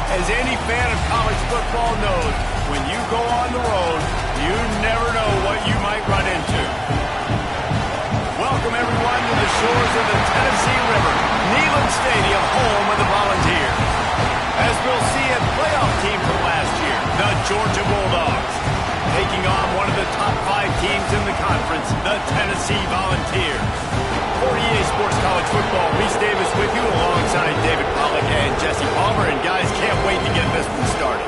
As any fan of college football knows, when you go on the road, you never know what you might run into. Welcome, everyone, to the shores of the Tennessee River, Neyland Stadium, home of the Volunteers. As we'll see a playoff team from last year, the Georgia Bulldogs, taking on one of the top 5 teams in the conference, the Tennessee Volunteers. For EA Sports College Football, Reese Davis with you alongside David Pollack and Jesse Palmer. And guys, can't wait to get this one started.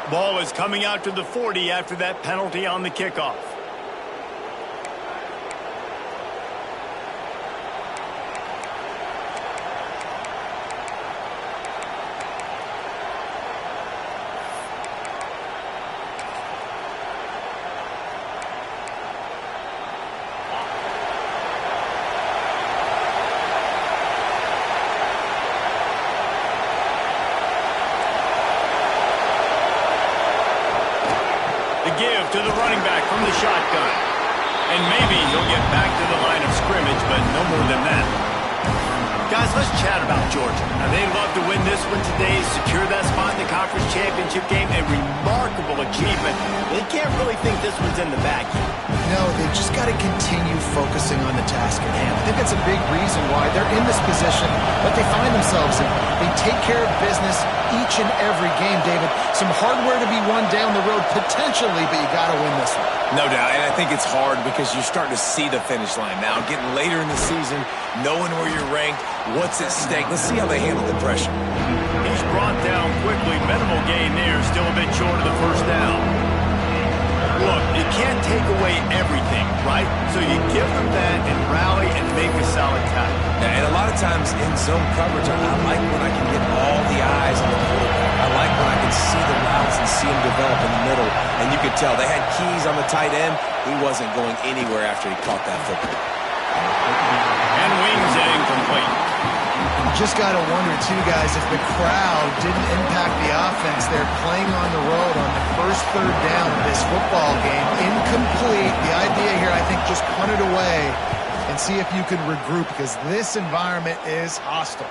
Ball is coming out to the 40 after that penalty on the kickoff. Give to the running back from the shotgun. And maybe he'll get back to the line of scrimmage, but no more than that. Guys, let's chat about Georgia. Now, they'd love to win this one today, secure that spot in the conference championship game. A remarkable achievement. They can't really think this one's in the bag yet. No, they've just got to continue focusing on the task at hand. I think that's a big reason why they're in this position that they find themselves in. They take care of business each and every game, David. Some hardware to be won down the road potentially, but you got to win this one. No doubt, and I think it's hard because you're starting to see the finish line now. Getting later in the season, knowing where you're ranked, what's at stake. Let's see how they handle the pressure. He's brought down quickly. Minimal gain there, still a bit short of the first down. Look, you can't take away everything, right? So you give them that and rally and make a solid tackle. And a lot of times in zone coverage, I like when I can get all the eyes on the quarterback. I like when I can see the routes and see them develop in the middle. And you could tell they had keys on the tight end. He wasn't going anywhere after he caught that football. And wings it incomplete. You just got to wonder, too, guys, if the crowd didn't impact the offense. They're playing on the road on the first third down of this football game. Incomplete. The idea here, I think, just punt it away and see if you can regroup, because this environment is hostile.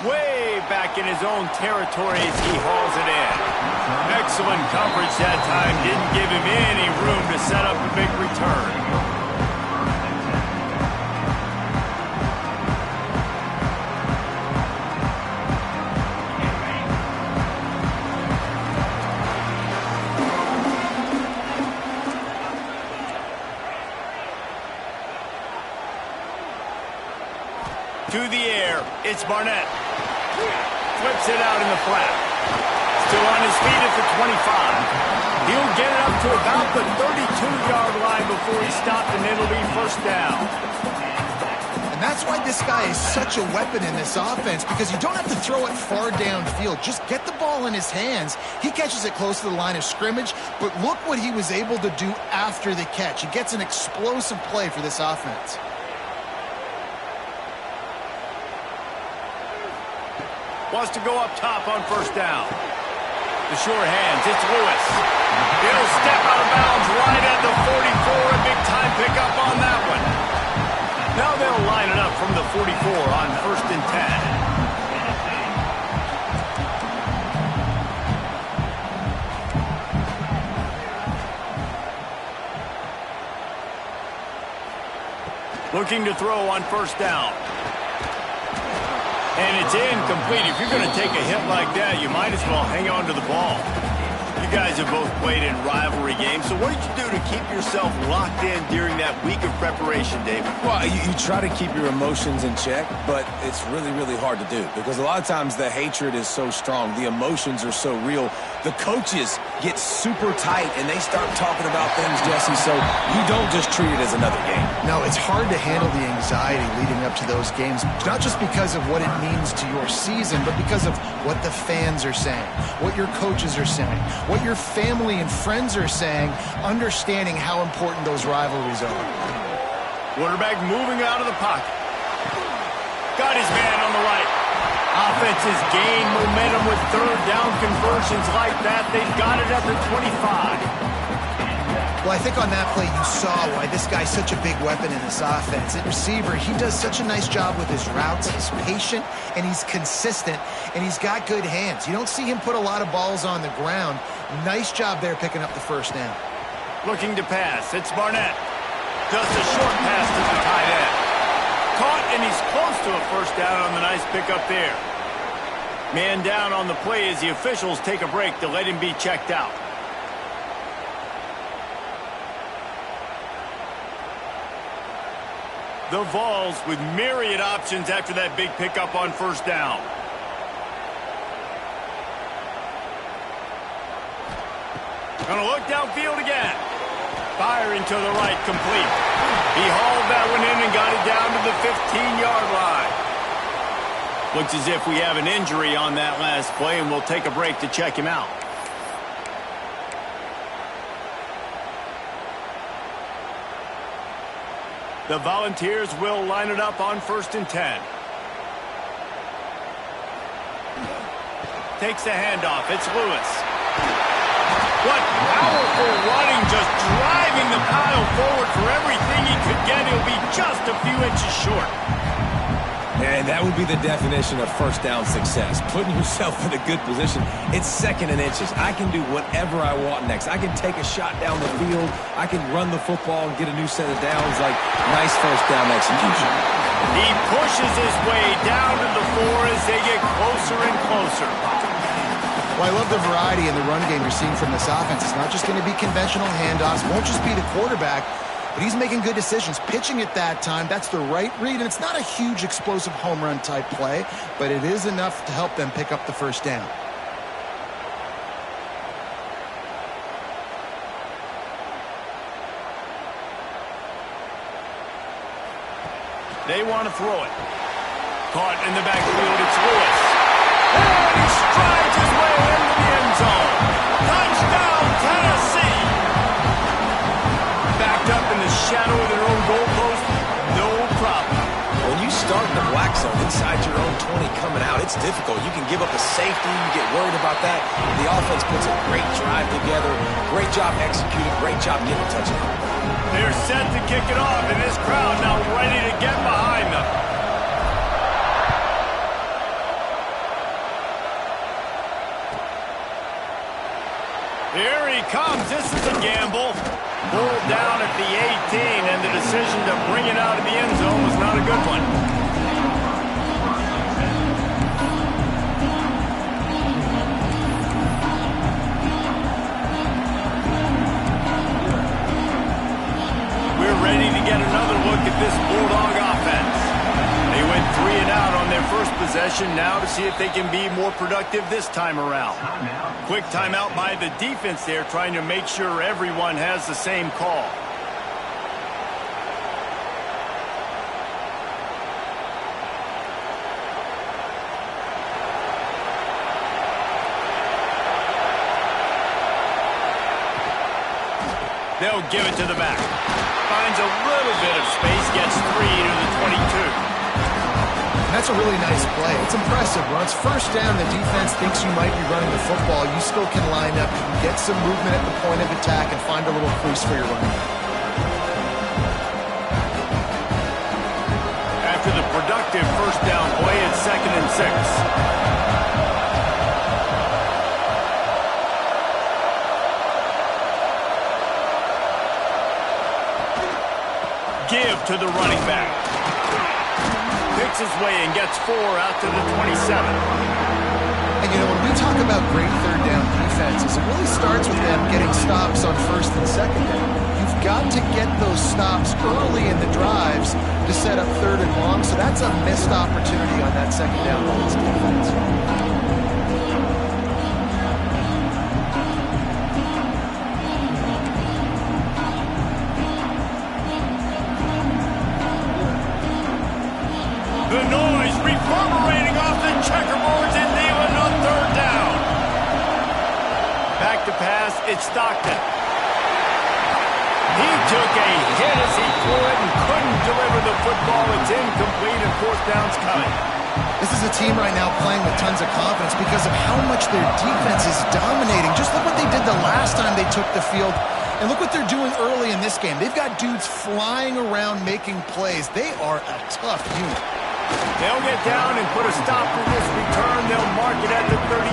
Way back in his own territory as he hauls it in. Excellent coverage that time. Didn't give him any room to set up a big return. To the air, it's Barnett. Flips it out in the flat. Still on his feet at the 25. He'll get it up to about the 32-yard line before he's stopped, and it'll be first down. And that's why this guy is such a weapon in this offense, because you don't have to throw it far downfield. Just get the ball in his hands. He catches it close to the line of scrimmage, but look what he was able to do after the catch. He gets an explosive play for this offense. Wants to go up top on first down. The sure hands, it's Lewis. He'll step out of bounds right at the 44. A big-time pickup on that one. Now they'll line it up from the 44 on first and 10. Looking to throw on first down. And it's incomplete. If you're going to take a hit like that, you might as well hang on to the ball. You guys have both played in rivalry games, so what did you do to keep yourself locked in during that week of preparation, David? Well, you try to keep your emotions in check, but it's really, really hard to do because a lot of times the hatred is so strong. The emotions are so real. The coaches get super tight, and they start talking about things, Jesse, so you don't just treat it as another game. No, it's hard to handle the anxiety leading up to those games, not just because of what it means to your season, but because of what the fans are saying, what your coaches are saying, what your family and friends are saying, understanding how important those rivalries are. Quarterback moving out of the pocket. Got his man on the right. Offenses gain momentum with third down conversions like that. They've got it at the 25. Well, I think on that play you saw why this guy's such a big weapon in this offense. At receiver, he does such a nice job with his routes. He's patient, and he's consistent, and he's got good hands. You don't see him put a lot of balls on the ground. Nice job there picking up the first down. Looking to pass. It's Barnett. Just a short pass to the tight end. Caught, and he's close to a first down on the nice pickup there. Man down on the play as the officials take a break to let him be checked out. The Vols with myriad options after that big pickup on first down. Gonna look downfield again. Firing to the right, complete. He hauled that one in and got it down to the 15-yard line. Looks as if we have an injury on that last play, and we'll take a break to check him out. The Volunteers will line it up on 1st and 10. Takes the handoff. It's Lewis. What powerful running, just driving the pile forward for everything he could get. He'll be just a few inches short. And that would be the definition of first down success. Putting yourself in a good position. It's second and inches. I can do whatever I want next. I can take a shot down the field. I can run the football and get a new set of downs. Like, nice first down execution. He pushes his way down to the 4 as they get closer and closer. Well, I love the variety in the run game you're seeing from this offense. It's not just going to be conventional handoffs. It won't just be the quarterback. But he's making good decisions, pitching at that time. That's the right read, and it's not a huge explosive home run type play, but it is enough to help them pick up the first down. They want to throw it. Caught in the backfield, it's Lewis. And he strides his way into the end zone. Touchdown, Tennessee! Backed up in the shadow of their own goalpost, no problem. When you start in the black zone inside your own 20 coming out, it's difficult. You can give up a safety. You get worried about that. The offense puts a great drive together. Great job executing. Great job getting a touchdown. They're set to kick it off, and this crowd now ready to get behind them. Here he comes. This is a gamble. Pulled down at the 18, and the decision to bring it out of the end zone was not a good one. We're ready to get another look at this Bulldog offense. They went 3 and out on their first possession, now to see if they can be more productive this time around. Quick timeout by the defense there, trying to make sure everyone has the same call. They'll give it to the back. Finds a little bit of space, gets 3 to the 22. That's a really nice play. It's impressive. When it's first down, the defense thinks you might be running the football. You still can line up, you can get some movement at the point of attack, and find a little crease for your running back. After the productive first down play, it's 2nd and 6. Give to the running back. breaks his way and gets 4 out to the 27. And, when we talk about great third down defenses, it really starts with them getting stops on first and second down. You've got to get those stops early in the drives to set up third and long, so that's a missed opportunity on that second down by this defense. The noise reverberating off the checkerboards in Neyland on third down. Back to pass, it's Stockton. He took a hit as he threw it and couldn't deliver the football. It's incomplete and fourth down's coming. This is a team right now playing with tons of confidence because of how much their defense is dominating. Just look what they did the last time they took the field. And look what they're doing early in this game. They've got dudes flying around making plays. They are a tough unit. They'll get down and put a stop to this return. They'll mark it at the 32.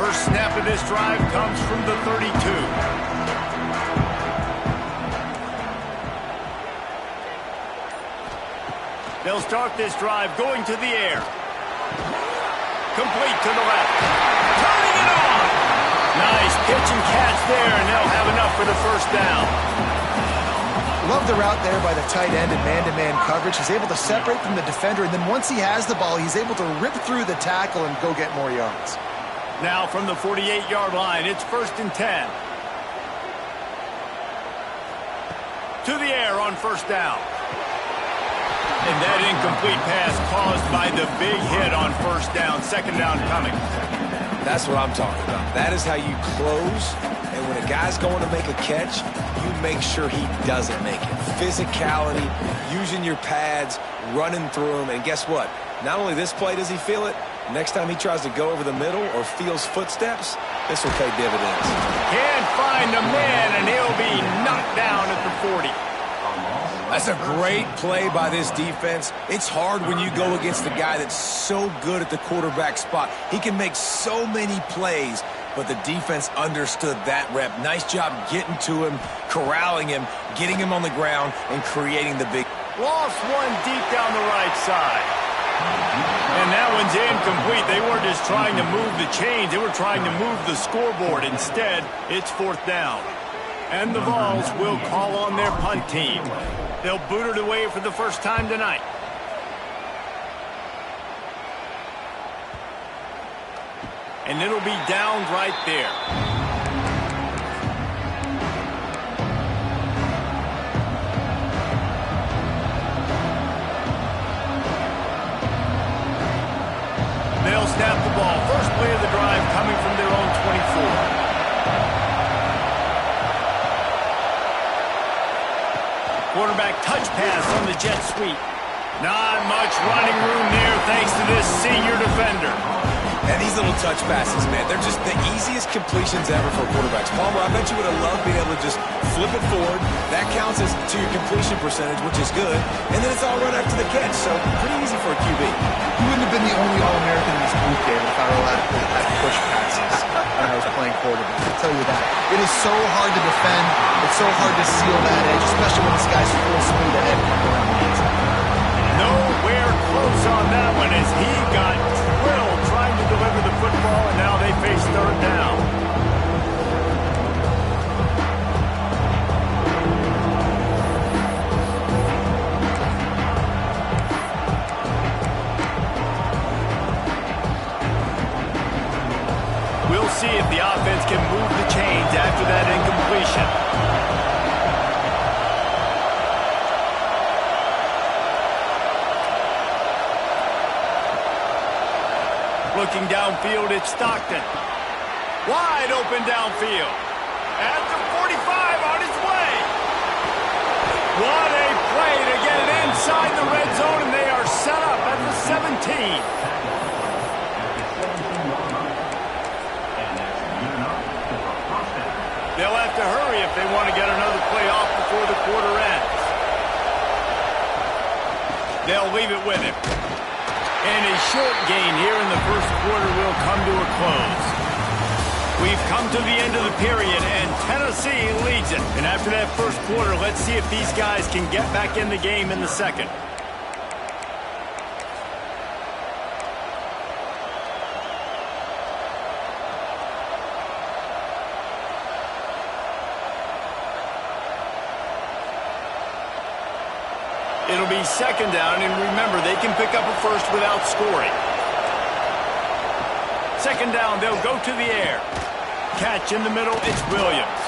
First snap of this drive comes from the 32. They'll start this drive going to the air. Complete to the left. Turning it on. Nice pitch and catch there, and they'll have enough for the first down. Love the route there by the tight end in man-to-man coverage. He's able to separate from the defender, and then once he has the ball, he's able to rip through the tackle and go get more yards. Now from the 48-yard line, it's first and 10. To the air on first down. And that incomplete pass caused by the big hit on first down. Second down coming. That's what I'm talking about. That is how you close. And when a guy's going to make a catch, you make sure he doesn't make it. Physicality, using your pads, running through them. And guess what? Not only this play does he feel it, next time he tries to go over the middle or feels footsteps, this will pay dividends. Can't find a man, and he'll be knocked down at the 40. That's a great play by this defense. It's hard when you go against a guy that's so good at the quarterback spot. He can make so many plays, but the defense understood that rep. Nice job getting to him, corralling him, getting him on the ground, and creating the big. Lost one deep down the right side. And that one's incomplete. They weren't just trying to move the chains. They were trying to move the scoreboard. Instead, it's fourth down. And the Vols will call on their punt team. They'll boot it away for the first time tonight. And it'll be down right there. They'll snap the ball. First play of the drive coming from their own 24. Quarterback touch pass on the jet sweep. Not much running room there thanks to this senior defender. And these little touch passes, man, they're just the easiest completions ever for quarterbacks. Palmer, I bet you would have loved being able to just flip it forward. That counts as to your completion percentage, which is good. And then it's all run after the catch, so pretty easy for a QB. You wouldn't have been the only All-American in this booth game if I were allowed to have push passes when I was playing quarterback. I'll tell you that. It is so hard to defend. It's so hard to seal that edge, especially when this guy's full speed ahead coming around the inside. Nowhere close on that one as he got drilled trying to deliver the football, and now they face third down. We'll see if the offense can move the chains after that incompletion. Looking downfield, it's Stockton. Wide open downfield. At the 45 on his way. What a play to get it inside the red zone, and they are set up at the 17. They'll have to hurry if they want to get another play off before the quarter ends. They'll leave it with him. And a short gain here in the first quarter will come to a close. We've come to the end of the period, and Tennessee leads it. And after that first quarter, let's see if these guys can get back in the game in the second. It'll be second down, and remember, they can pick up a first without scoring. Second down, they'll go to the air. Catch in the middle, it's Williams.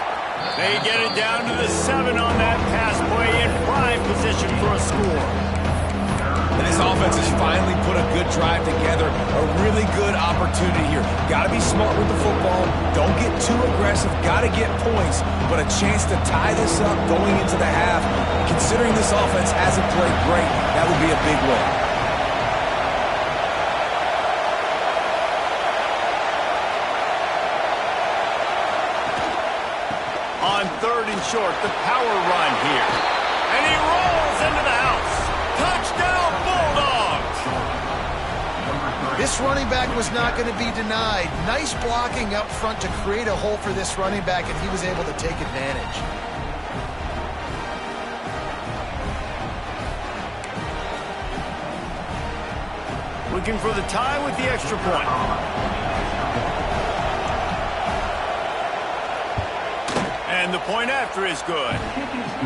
They get it down to the 7 on that pass play in prime position for a score. And this offense has finally put a good drive together. A really good opportunity here. Got to be smart with the football. Don't get too aggressive. Got to get points. But a chance to tie this up going into the half. Considering this offense hasn't played great, that would be a big win. On third and short, the power run here. And he rolls into the house. Touchdown, Bulldogs! This running back was not going to be denied. Nice blocking up front to create a hole for this running back, and he was able to take advantage. Looking for the tie with the extra point. And the point after is good.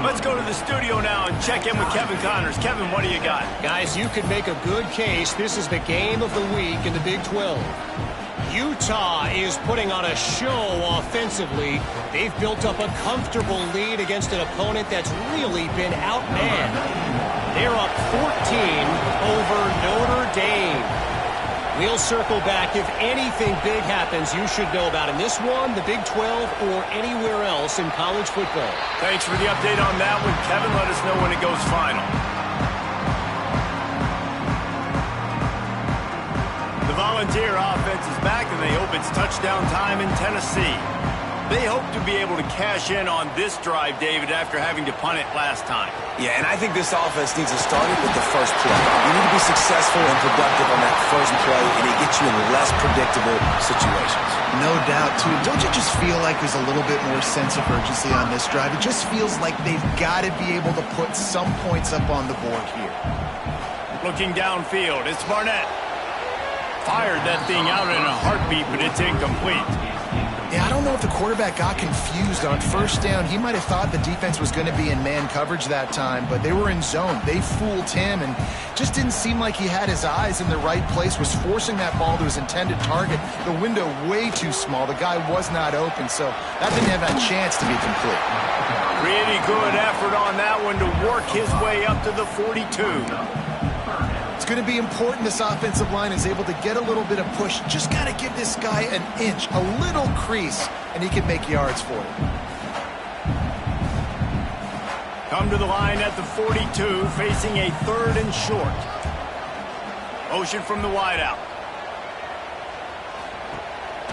Let's go to the studio now and check in with Kevin Connors. Kevin, what do you got? Guys, you could make a good case. This is the game of the week in the Big 12. Utah is putting on a show offensively. They've built up a comfortable lead against an opponent that's really been outmanned. They're up 14 over Notre Dame. We'll circle back. If anything big happens, you should know about in this one, the Big 12, or anywhere else in college football. Thanks for the update on that one, Kevin. Let us know when it goes final. The Volunteer offense is back, and they hope it's touchdown time in Tennessee. They hope to be able to cash in on this drive, David, after having to punt it last time. Yeah, and I think this offense needs to start it with the first play. You need to be successful and productive on that first play, and it gets you in less predictable situations. No doubt, too. Don't you just feel like there's a little bit more sense of urgency on this drive? It just feels like they've got to be able to put some points up on the board here. Looking downfield, it's Barnett. Fired that thing out in a heartbeat, but it's incomplete. Yeah, I don't know if the quarterback got confused on first down. He might have thought the defense was going to be in man coverage that time, but they were in zone. They fooled him and just didn't seem like he had his eyes in the right place, was forcing that ball to his intended target. The window way too small. The guy was not open, so that didn't have a chance to be complete. Really good effort on that one to work his way up to the 42. It's going to be important this offensive line is able to get a little bit of push. Just got to give this guy an inch, a little crease, and he can make yards for it. Come to the line at the 42, facing a third and short. Motion from the wideout.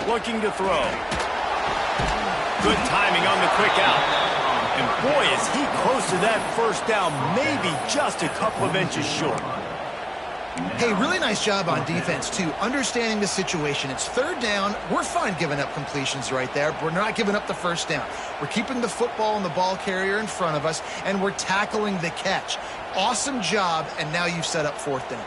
Looking to throw. Good timing on the quick out. And boy, is he close to that first down, maybe just a couple of inches short. Hey, really nice job on defense, too. Understanding the situation. It's third down. We're fine giving up completions right there, but we're not giving up the first down. We're keeping the football and the ball carrier in front of us, and we're tackling the catch. Awesome job, and now you've set up fourth down.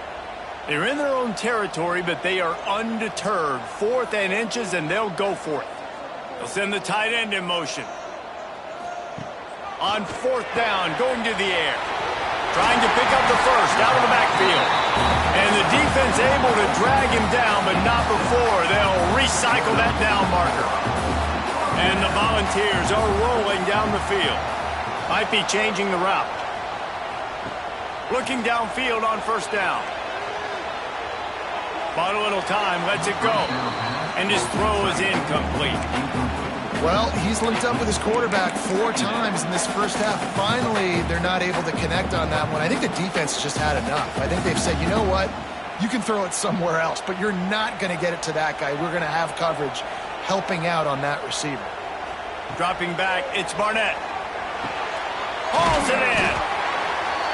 They're in their own territory, but they are undeterred. Fourth and inches, and they'll go for it. They'll send the tight end in motion. On fourth down, going to the air. Trying to pick up the first out of the backfield. And the defense able to drag him down, but not before. They'll recycle that down marker. And the Volunteers are rolling down the field. Might be changing the route. Looking downfield on first down. Bought a little time, lets it go. And his throw is incomplete. Well, he's linked up with his quarterback 4 times in this first half. Finally, they're not able to connect on that one. I think the defense just had enough. I think they've said, you know what? You can throw it somewhere else, but you're not going to get it to that guy. We're going to have coverage helping out on that receiver. Dropping back, it's Barnett. Hauls it in.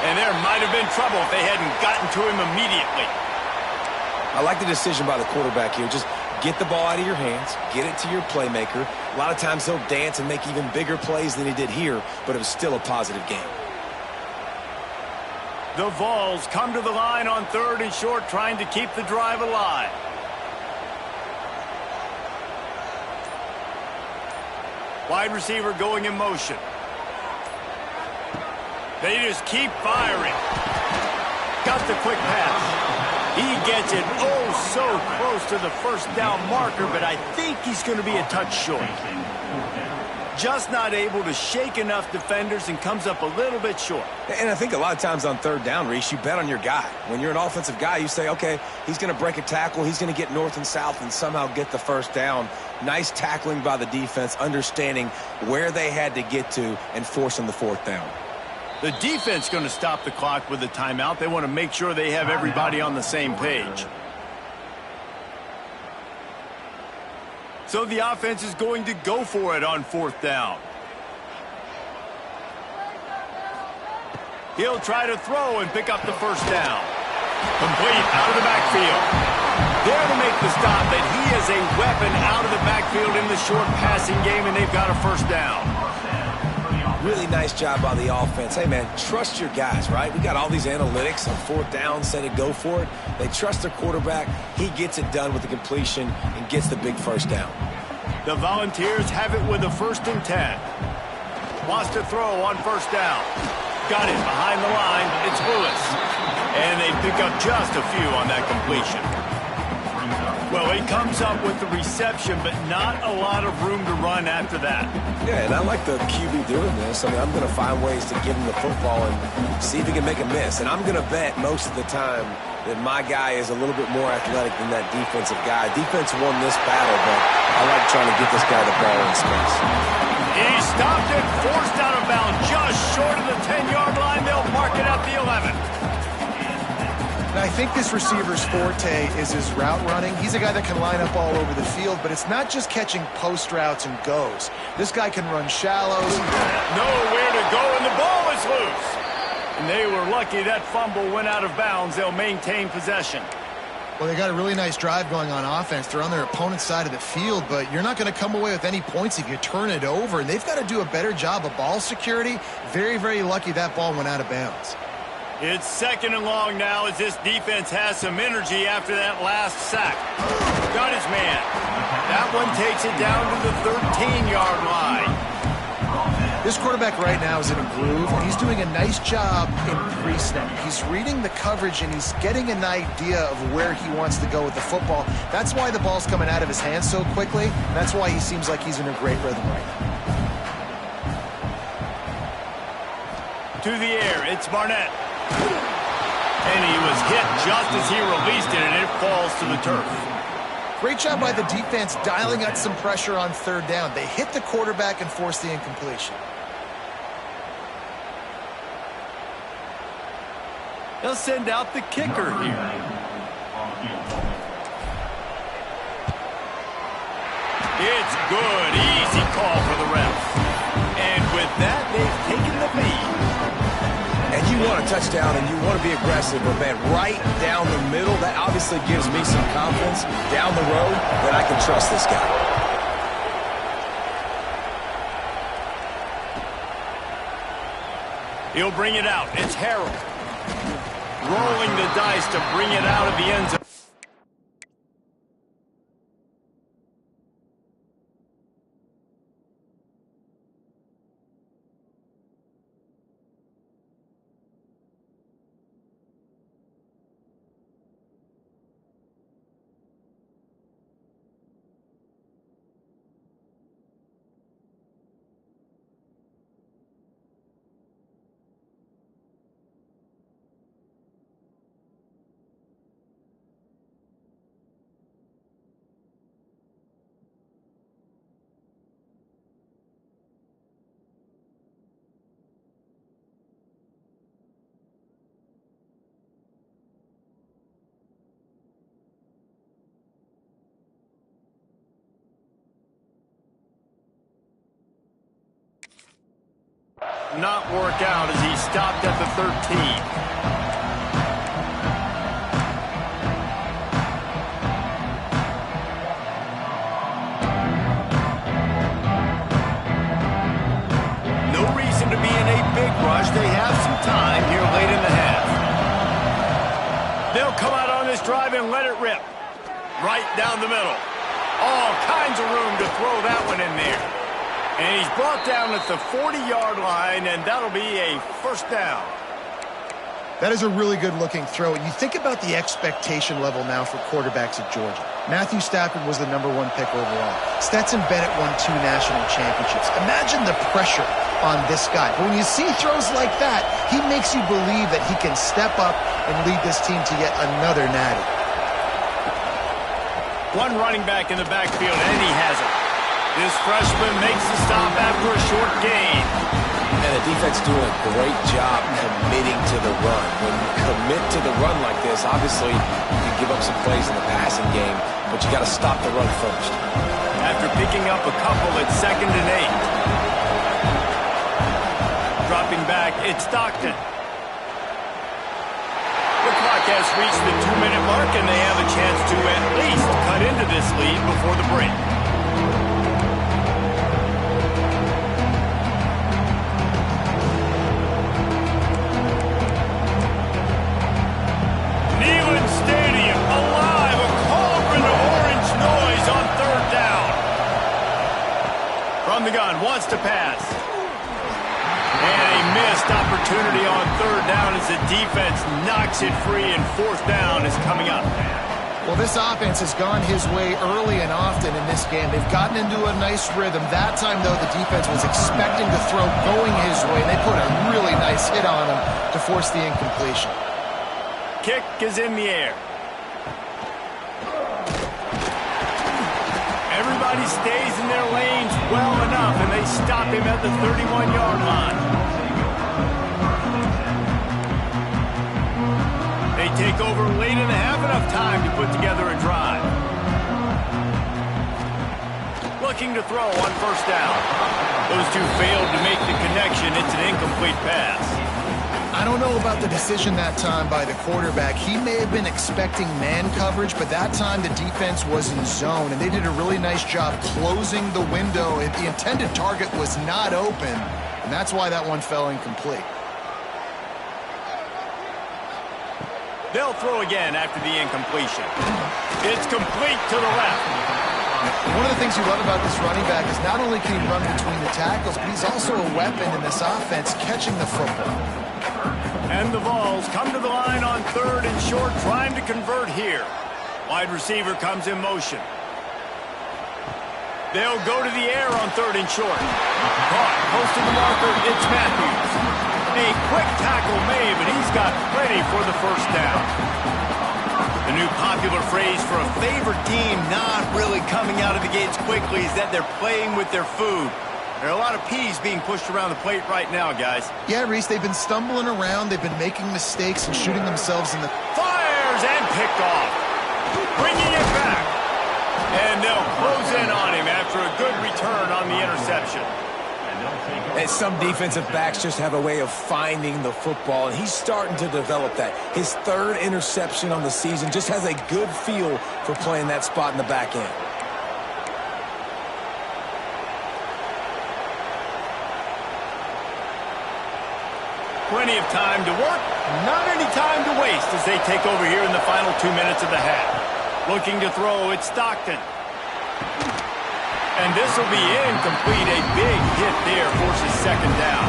And there might have been trouble if they hadn't gotten to him immediately. I like the decision by the quarterback here. Just Get the ball out of your hands, get it to your playmaker. A lot of times he'll dance and make even bigger plays than he did here, but it was still a positive game. The Vols come to the line on 3rd and short, trying to keep the drive alive. Wide receiver going in motion. They just keep firing. Got the quick pass. He gets it so close to the first down marker, but I think he's going to be a touch short. Just not able to shake enough defenders and comes up a little bit short. And I think a lot of times on 3rd down, Reese, you bet on your guy. When you're an offensive guy, you say, okay, he's going to break a tackle, he's going to get north and south and somehow get the first down. Nice tackling by the defense, understanding where they had to get to and forcing the 4th down. The defense going to stop the clock with a timeout. They want to make sure they have everybody on the same page. So the offense is going to go for it on 4th down. He'll try to throw and pick up the first down. Complete out of the backfield. There to make the stop, but he is a weapon out of the backfield in the short passing game, and they've got a first down. Really nice job by the offense. Hey, man, trust your guys, right? We got all these analytics on 4th down, said it, go for it. They trust their quarterback. He gets it done with the completion and gets the big first down. The Volunteers have it with a 1st and 10. Wants to throw on 1st down. Got it behind the line. It's Lewis. And they pick up just a few on that completion. Well, he comes up with the reception, but not a lot of room to run after that. Yeah, and I like the QB doing this. I mean, I'm going to find ways to give him the football and see if he can make a miss. And I'm going to bet most of the time that my guy is a little bit more athletic than that defensive guy. Defense won this battle, but I like trying to get this guy the ball in space. He stopped it, forced out of bounds, just short of the 10-yard line. They'll mark it at the 11. And I think this receiver's forte is his route running. He's a guy that can line up all over the field, but it's not just catching post routes and goes. This guy can run shallows. Nowhere to go, and the ball is loose. And they were lucky that fumble went out of bounds. They'll maintain possession. Well, they got a really nice drive going on offense. They're on their opponent's side of the field, but you're not going to come away with any points if you turn it over. And they've got to do a better job of ball security. Very, very lucky that ball went out of bounds. It's 2nd and long now as this defense has some energy after that last sack. Got his man. That one takes it down to the 13-yard line. This quarterback right now is in a groove, and he's doing a nice job in pre-snap. He's reading the coverage, and he's getting an idea of where he wants to go with the football. That's why the ball's coming out of his hands so quickly, and that's why he seems like he's in a great rhythm right now. To the air, it's Barnett. And he was hit just as he released it, and it falls to the turf. Great job by the defense dialing out some pressure on 3rd down. They hit the quarterback and forced the incompletion. They'll send out the kicker here. It's good. Easy call for the ref. And with that, they've taken the lead. And you want a touchdown and you want to be aggressive, but man, right down the middle, that obviously gives me some confidence down the road that I can trust this guy. He'll bring it out. It's Harold. Rolling the dice to bring it out of the end zone. Not work out as he stopped at the 13. on this drive and let it rip. Right down the middle. All kinds of room to throw that one in there. And he's brought down at the 40-yard line, and that'll be a first down. That is a really good-looking throw. You think about the expectation level now for quarterbacks at Georgia. Matthew Stafford was the #1 pick overall. Stetson Bennett won 2 national championships. Imagine the pressure on this guy. But when you see throws like that, he makes you believe that he can step up and lead this team to yet another natty. One running back in the backfield, and he has it. This freshman makes the stop after a short gain. And the defense doing a great job committing to the run. When you commit to the run like this, obviously you give up some plays in the passing game, but you got to stop the run first. After picking up a couple at 2nd and 8. Dropping back, it's Stockton. The clock has reached the 2-minute mark, and they have a chance to at least cut into this lead before the break. Neyland Stadium alive, a cauldron of orange noise on 3rd down. From the gun, wants to pass. And a missed opportunity on 3rd down as the defense knocks it free, and 4th down is coming up. Well, this offense has gone his way early and often in this game. They've gotten into a nice rhythm. That time, though, the defense was expecting the throw going his way, and they put a really nice hit on him to force the incompletion. Kick is in the air. Everybody stays in their lanes well enough, and they stop him at the 31-yard line. They take over late and have enough time to put together a drive. Looking to throw on 1st down. Those two failed to make the connection. It's an incomplete pass. I don't know about the decision that time by the quarterback. He may have been expecting man coverage, but that time the defense was in zone, and they did a really nice job closing the window. The intended target was not open, and that's why that one fell incomplete. They'll throw again after the incompletion. It's complete to the left. One of the things you love about this running back is not only can he run between the tackles, but he's also a weapon in this offense catching the football. And the Vols come to the line on 3rd and short, trying to convert here. Wide receiver comes in motion. They'll go to the air on 3rd and short. Caught, close to the marker, it's Matthews. A quick tackle made, but he's got plenty for the 1st down. The new popular phrase for a favorite team not really coming out of the gates quickly is that they're playing with their food. There are a lot of peas being pushed around the plate right now, guys. Yeah, Reese, they've been stumbling around. They've been making mistakes and shooting themselves in the... Fires and picked off. Bringing it back. And they'll close in on him after a good return on the interception. And some defensive backs just have a way of finding the football, and he's starting to develop that. His 3rd interception on the season, just has a good feel for playing that spot in the back end. Plenty of time to work, not any time to waste as they take over here in the final 2 minutes of the half. Looking to throw, it's Stockton. And this will be incomplete. A big hit there forces 2nd down.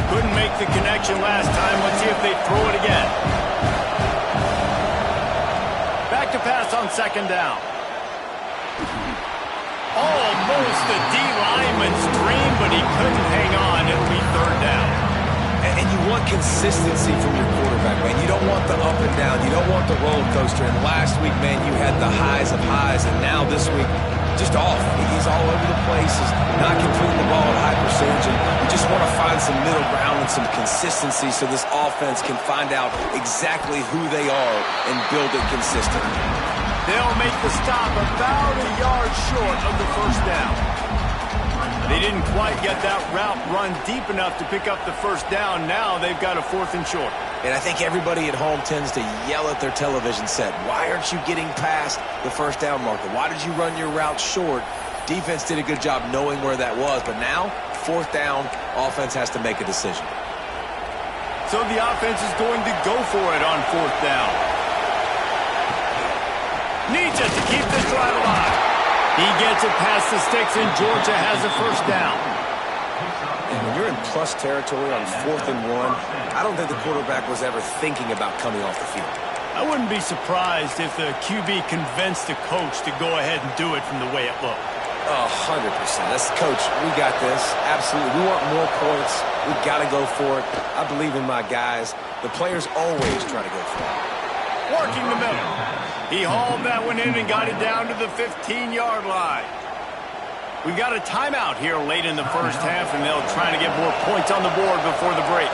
Couldn't make the connection last time. Let's see if they throw it again. Back to pass on 2nd down. Almost the D lineman's dream, but he couldn't hang on. It'll be 3rd down. And you want consistency from your quarterback, man. You don't want the up and down. You don't want the roller coaster. And last week, man, you had the highs of highs, and now this week, just off. He's all over the place. He's not completing the ball at high percentage. And you just want to find some middle ground and some consistency so this offense can find out exactly who they are and build it consistently. They'll make the stop about a yard short of the 1st down. They didn't quite get that route run deep enough to pick up the 1st down. Now they've got a 4th and short. And I think everybody at home tends to yell at their television set, why aren't you getting past the 1st down marker? Why did you run your route short? Defense did a good job knowing where that was, but now, 4th down, offense has to make a decision. So the offense is going to go for it on 4th down. Needs it to keep this drive alive. He gets it past the sticks, and Georgia has a 1st down. And when you're in plus territory on 4th and 1, I don't think the quarterback was ever thinking about coming off the field. I wouldn't be surprised if the QB convinced the coach to go ahead and do it from the way it looked. 100%. That's coach. We got this. Absolutely. We want more points. We got to go for it. I believe in my guys. The players always try to go for it. Working the middle. He hauled that one in and got it down to the 15-yard line. We've got a timeout here late in the first half, and they'll try to get more points on the board before the break.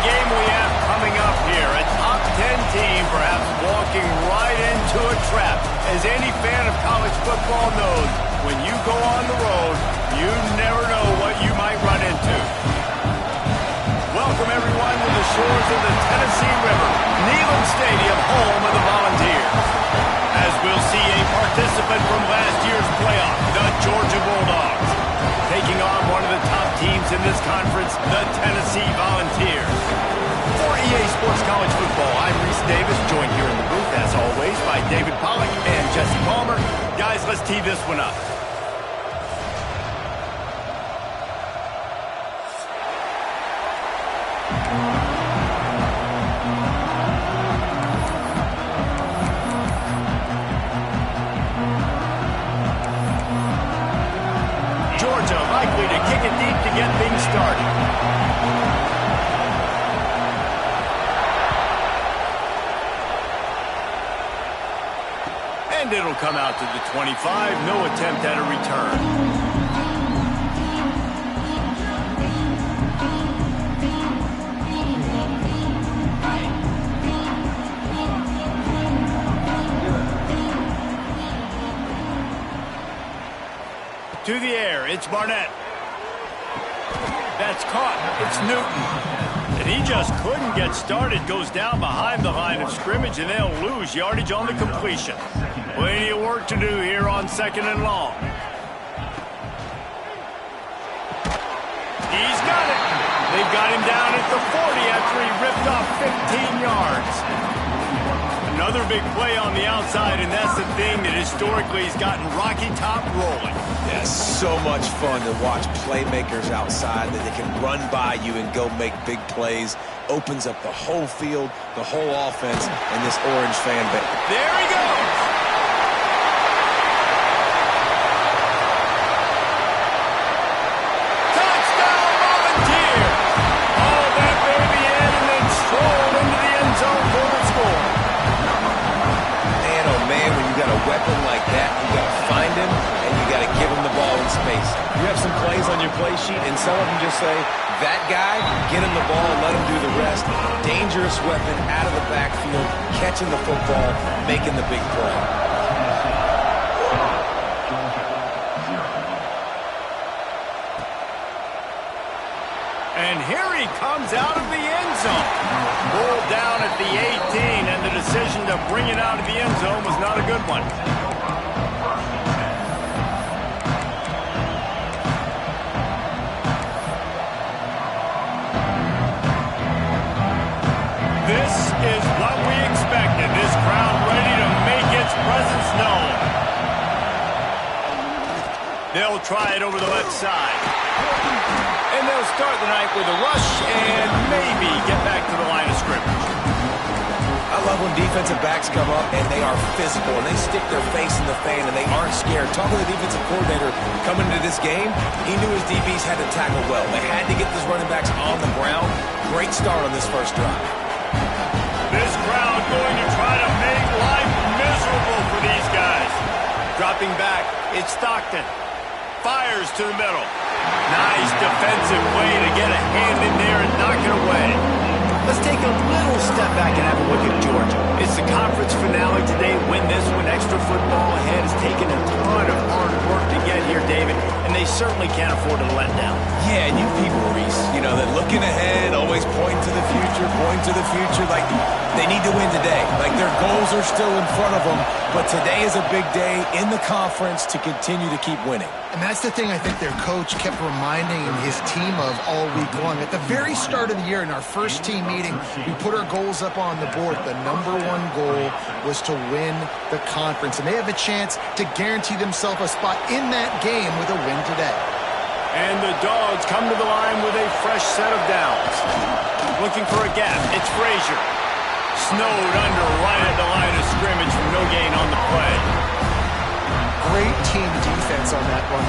game we have coming up here. A top 10 team perhaps walking right into a trap. As any fan of college football knows, when you go on the road, you never know what you might run into. welcome everyone to the shores of the Tennessee River, Neyland Stadium, home of the Volunteers. As we'll see a participant from last year's playoff, the Georgia Bulldogs, taking on one of the top teams in this conference, the Tennessee Volunteers. For EA Sports College Football, I'm Reese Davis, joined here in the booth, as always, by David Pollack and Jesse Palmer. Guys, let's tee this one up. Georgia likely to kick it deep to get things started. And it'll come out to the 25. No attempt at a return. To the air, it's Barnett. That's caught. It's Newton. And he just couldn't get started. Goes down behind the line of scrimmage, and they'll lose yardage on the completion. Plenty of work to do here on 2nd and long. He's got it. They've got him down at the 40 after he ripped off 15 yards. Another big play on the outside, and that's the thing that historically has gotten Rocky Top rolling. Yeah, so much fun to watch playmakers outside that they can run by you and go make big plays. Opens up the whole field, the whole offense, and this Orange fan base. There he goes. Touchdown, Volunteer. Haul that baby in and then stroll into the end zone for the score. Man, oh man, when you got a weapon like that, you got to find him and you got to give him the ball in space. You have some plays on your play sheet, and some of them just say, that guy, get him the ball, let him do the rest. Dangerous weapon out of the backfield, catching the football, making the big play. And here he comes out of the end zone. Pulled down at the 18, and the decision to bring it out of the end zone was not a good one. This is what we expected. This crowd ready to make its presence known. They'll try it over the left side. And they'll start the night with a rush and maybe get back to the line of scrimmage. I love when defensive backs come up and they are physical and they stick their face in the fan and they aren't scared. Talking to the defensive coordinator coming into this game, he knew his DBs had to tackle well. They had to get these running backs on the ground. Great start on this first drive. This crowd going to try to make life miserable for these guys. Dropping back, it's Stockton. Fires to the middle. Nice defensive play to get a hand in there and knock it away. Let's take a little step back and have a look at Georgia. It's the conference finale today. Win this one. Extra football ahead has taken a ton of hard work to get here, David, and they certainly can't afford to let down. Yeah, and you people, Reese, you know, that looking ahead, always pointing to the future, like they need to win today. Like their goals are still in front of them, but today is a big day in the conference to continue to keep winning. And that's the thing I think their coach kept reminding his team of all week long. At the very start of the year in our first team meeting, we put our goals up on the board. The #1 goal was to win the conference. And they have a chance to guarantee themselves a spot in that game with a win today. And the Dogs come to the line with a fresh set of downs. Looking for a gap. It's Frazier. Snowed under right at the line of scrimmage from no gain on the play. Great team defense on that run.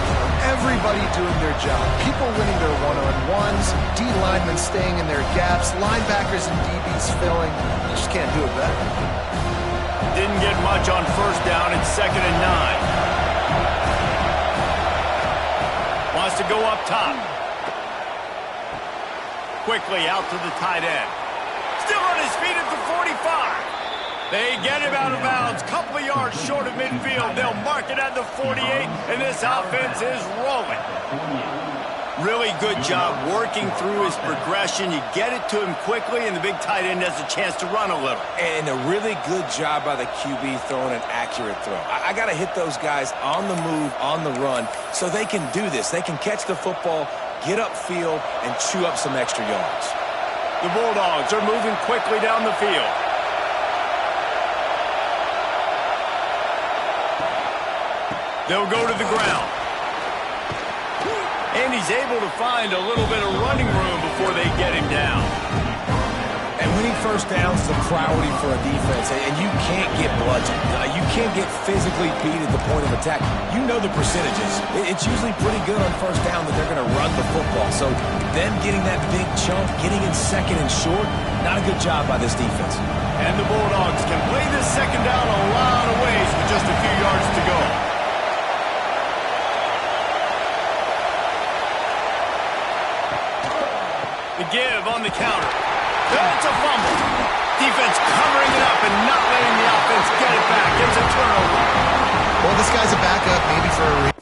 Everybody doing their job. People winning their one-on-ones, D linemen staying in their gaps, linebackers and DBs filling. You just can't do it better. Didn't get much on first down. It's 2nd and 9. Wants to go up top. Quickly out to the tight end. Still on his feet at the 45. They get him out of bounds, couple of yards short of midfield. They'll mark it at the 48, and this offense is rolling. Really good job working through his progression. You get it to him quickly, and the big tight end has a chance to run a little. And a really good job by the QB throwing an accurate throw. I got to hit those guys on the move, on the run, so they can do this. They can catch the football, get upfield, and chew up some extra yards. The Bulldogs are moving quickly down the field. They'll go to the ground. And he's able to find a little bit of running room before they get him down. And winning first downs is a priority for a defense, and you can't get bludgeoned. You can't get physically beat at the point of attack. You know the percentages. It's usually pretty good on first down that they're going to run the football. So them getting that big chunk, getting in second and short, not a good job by this defense. And the Bulldogs can play this second down a lot of ways with just a few yards to go. The give on the counter. That's a fumble. Defense covering it up and not letting the offense get it back. It's a turnover. Well, this guy's a backup maybe for a reason.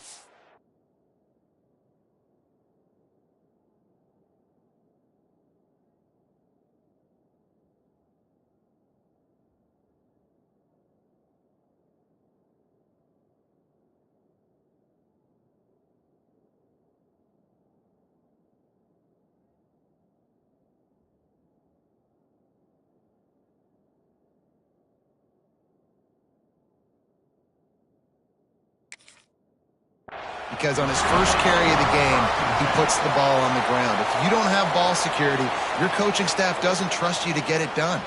Because on his first carry of the game, he puts the ball on the ground. If you don't have ball security, your coaching staff doesn't trust you to get it done.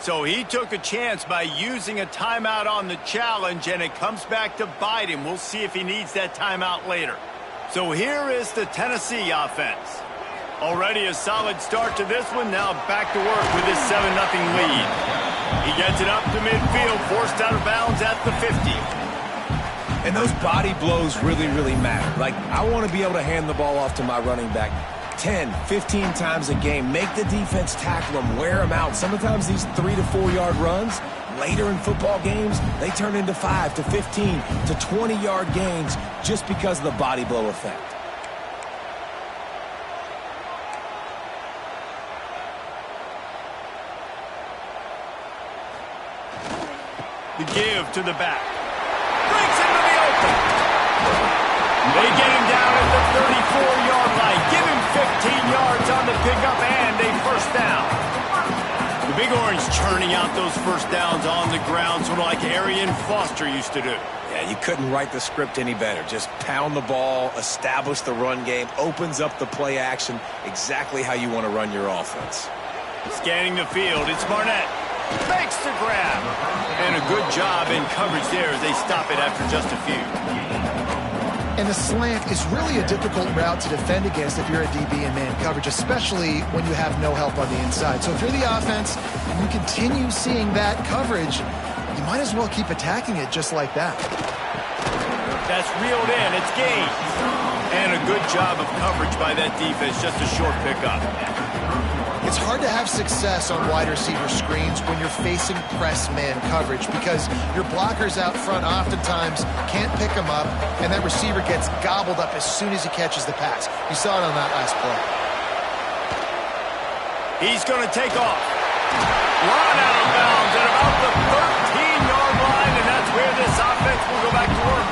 So he took a chance by using a timeout on the challenge, and it comes back to bite him. We'll see if he needs that timeout later. So here is the Tennessee offense. Already a solid start to this one. Now back to work with his 7-0 lead. He gets it up to midfield, forced out of bounds at the 50. And those body blows really, really matter. Like, I want to be able to hand the ball off to my running back 10, 15 times a game. Make the defense tackle them, wear them out. Sometimes these 3 to 4 yard runs, later in football games, they turn into 5 to 15 to 20 yard gains just because of the body blow effect. The give to the back. Breaks into the open. They get him down at the 34-yard line. Give him 15 yards on the pickup and a first down. The Big Orange churning out those first downs on the ground, sort of like Arian Foster used to do. Yeah, you couldn't write the script any better. Just pound the ball, establish the run game, opens up the play action, exactly how you want to run your offense. Scanning the field, it's Barnett. Makes the grab. And a good job in coverage there as they stop it after just a few. And the slant is really a difficult route to defend against if you're a DB in man coverage, especially when you have no help on the inside. So if you're the offense and you continue seeing that coverage, you might as well keep attacking it just like that. That's reeled in. It's gained. And a good job of coverage by that defense. Just a short pickup. It's hard to have success on wide receiver screens when you're facing press man coverage because your blockers out front oftentimes can't pick them up, and that receiver gets gobbled up as soon as he catches the pass. You saw it on that last play. He's going to take off. Run out of bounds at about the 13-yard line, and that's where this offense will go back to work.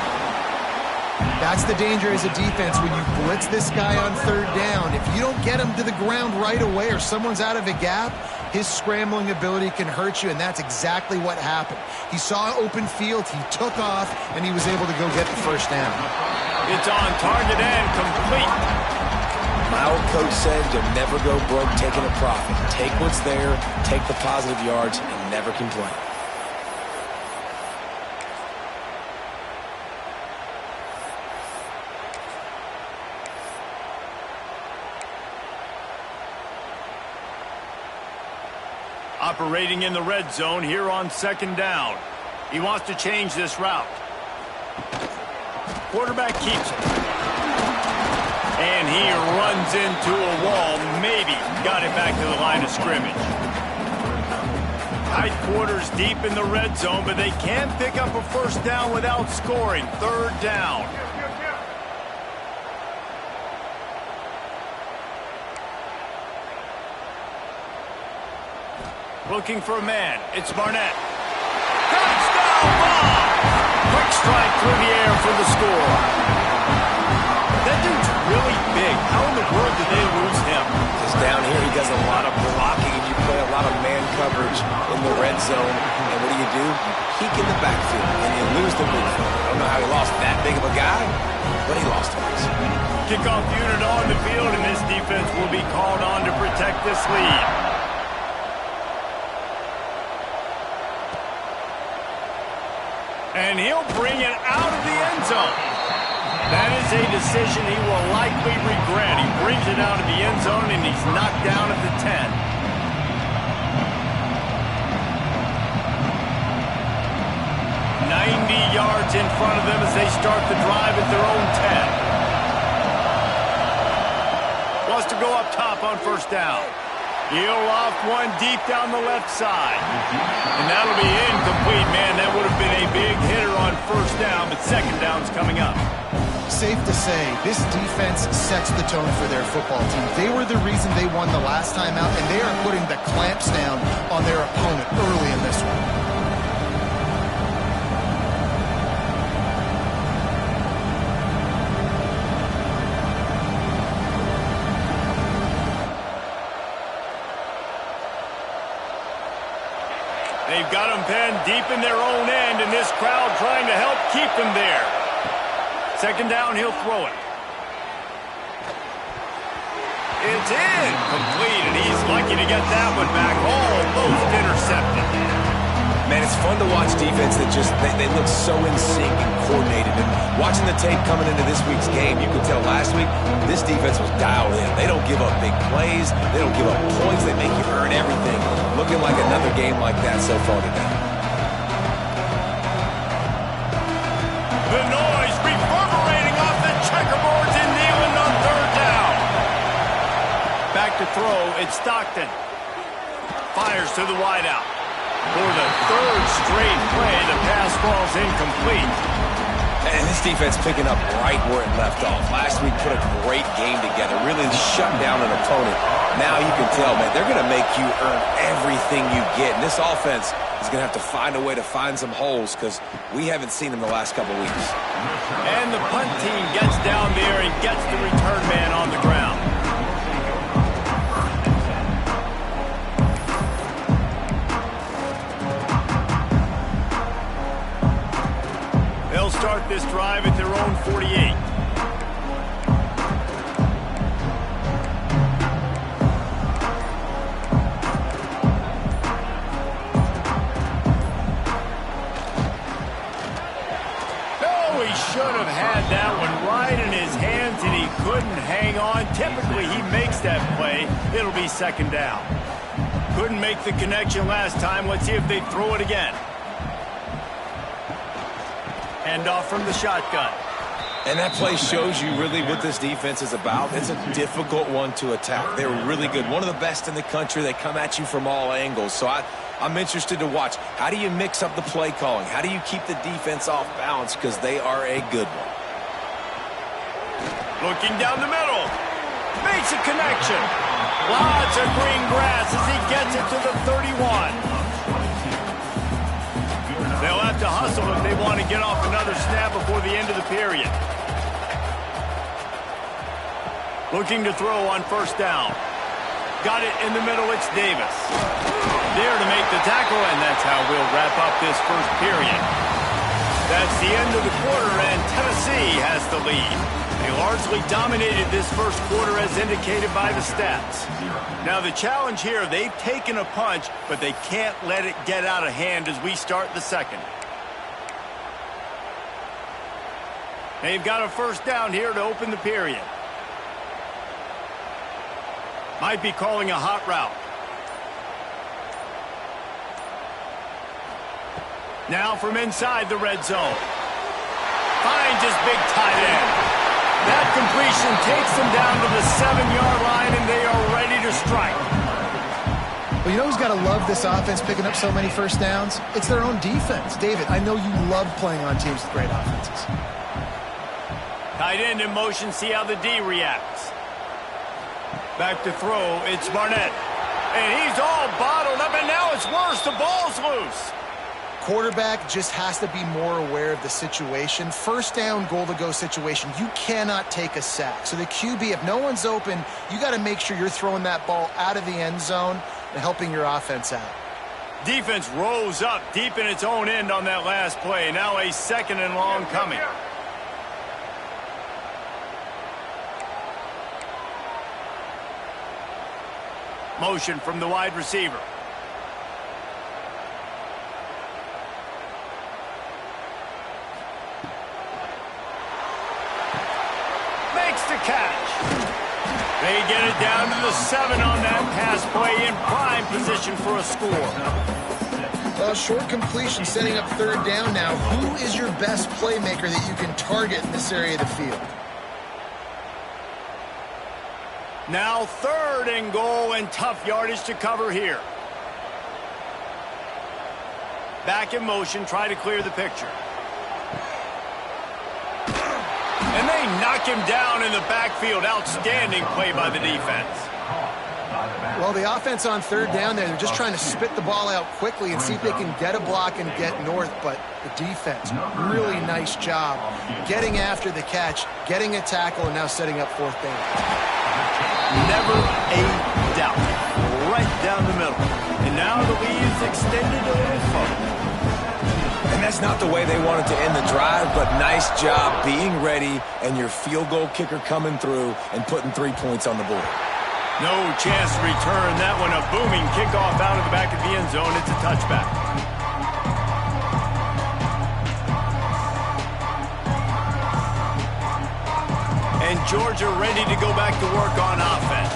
That's the danger as a defense when you blitz this guy on third down. If you don't get him to the ground right away or someone's out of a gap, his scrambling ability can hurt you, and that's exactly what happened. He saw open field, he took off, and he was able to go get the first down. It's on target and complete. My old coach said you'll never go broke taking a profit. Take what's there, take the positive yards, and never complain. Operating in the red zone here on second down. He wants to change this route. Quarterback keeps it. And he runs into a wall. Maybe got it back to the line of scrimmage. Tight quarters deep in the red zone, but they can't pick up a first down without scoring. Third down. Looking for a man. It's Barnett. Touchdown ball! Quick strike through the air for the score. That dude's really big. How in the world did they lose him? Because down here he does a lot of blocking, and you play a lot of man coverage in the red zone. And what do? You peek in the backfield, and you lose the midfield. I don't know how he lost that big of a guy, but he lost him. Kickoff unit on the field, and this defense will be called on to protect this lead. And he'll bring it out of the end zone. That is a decision he will likely regret. He brings it out of the end zone, and he's knocked down at the 10. 90 yards in front of them as they start the drive at their own 10. Wants to go up top on first down. He'll off one deep down the left side. And that'll be incomplete, man. That would have been a big hitter on first down, but second down's coming up. Safe to say, this defense sets the tone for their football team. They were the reason they won the last time out, and they are putting the clamps down on their opponent early in this one. They've got them penned deep in their own end, and this crowd trying to help keep them there. Second down, he'll throw it. It's incomplete, and he's lucky to get that one back. Almost intercepted. Man, it's fun to watch defense that just, they look so in sync and coordinated. And watching the tape coming into this week's game, you could tell last week this defense was dialed in. They don't give up big plays. They don't give up points. They make you earn everything. Looking like another game like that so far today. The noise reverberating off the checkerboards in Neyland on third down. Back to throw, it's Stockton. Fires to the wideout. For the third straight play, the pass falls incomplete. And this defense picking up right where it left off. Last week put a great game together, really shut down an opponent. Now you can tell, man, they're going to make you earn everything you get. And this offense is going to have to find a way to find some holes because we haven't seen them the last couple weeks. And the punt team gets down there and gets the return man on the ground. They'll start this drive at their own 48. Should have had that one right in his hands, and he couldn't hang on. Typically, he makes that play. It'll be second down. Couldn't make the connection last time. Let's see if they throw it again. Hand off from the shotgun. And that play shows you really what this defense is about. It's a difficult one to attack. They're really good. One of the best in the country. They come at you from all angles. So I'm interested to watch. How do you mix up the play calling? How do you keep the defense off balance? Because they are a good one. Looking down the middle. Makes a connection. Lots of green grass as he gets it to the 31. They'll have to hustle if they want to get off another snap before the end of the period. Looking to throw on first down. Got it in the middle, it's Davis. There to make the tackle, and that's how we'll wrap up this first period. That's the end of the quarter, and Tennessee has the lead. They largely dominated this first quarter as indicated by the stats. Now the challenge here, they've taken a punch, but they can't let it get out of hand as we start the second. They've got a first down here to open the period. Might be calling a hot route. Now from inside the red zone. Finds his big tight end. That completion takes them down to the 7-yard line, and they are ready to strike. Well, you know who's got to love this offense picking up so many first downs? It's their own defense. David, I know you love playing on teams with great offenses. Tight end in motion, see how the D reacts. Back to throw, it's Barnett. And he's all bottled up, and now it's worse. The ball's loose. Quarterback just has to be more aware of the situation. First down, goal-to-go situation. You cannot take a sack. So the QB, if no one's open, you got to make sure you're throwing that ball out of the end zone and helping your offense out. Defense rose up deep in its own end on that last play. Now a second and long coming. Motion from the wide receiver. Makes the catch. They get it down to the 7 on that pass play in prime position for a score. Well, short completion setting up third down now. Who is your best playmaker that you can target in this area of the field? Now 3rd and goal, and tough yardage to cover here. Back in motion, try to clear the picture. And they knock him down in the backfield. Outstanding play by the defense. Well, the offense on third down there, they're just trying to spit the ball out quickly and see if they can get a block and get north. But the defense, really nice job getting after the catch, getting a tackle, and now setting up 4th down. Never a doubt. Right down the middle. And now the lead is extended a little further. And that's not the way they wanted to end the drive, but nice job being ready and your field goal kicker coming through and putting 3 points on the board. No chance to return that one. A booming kickoff out of the back of the end zone. It's a touchback. And Georgia ready to go back to work on offense.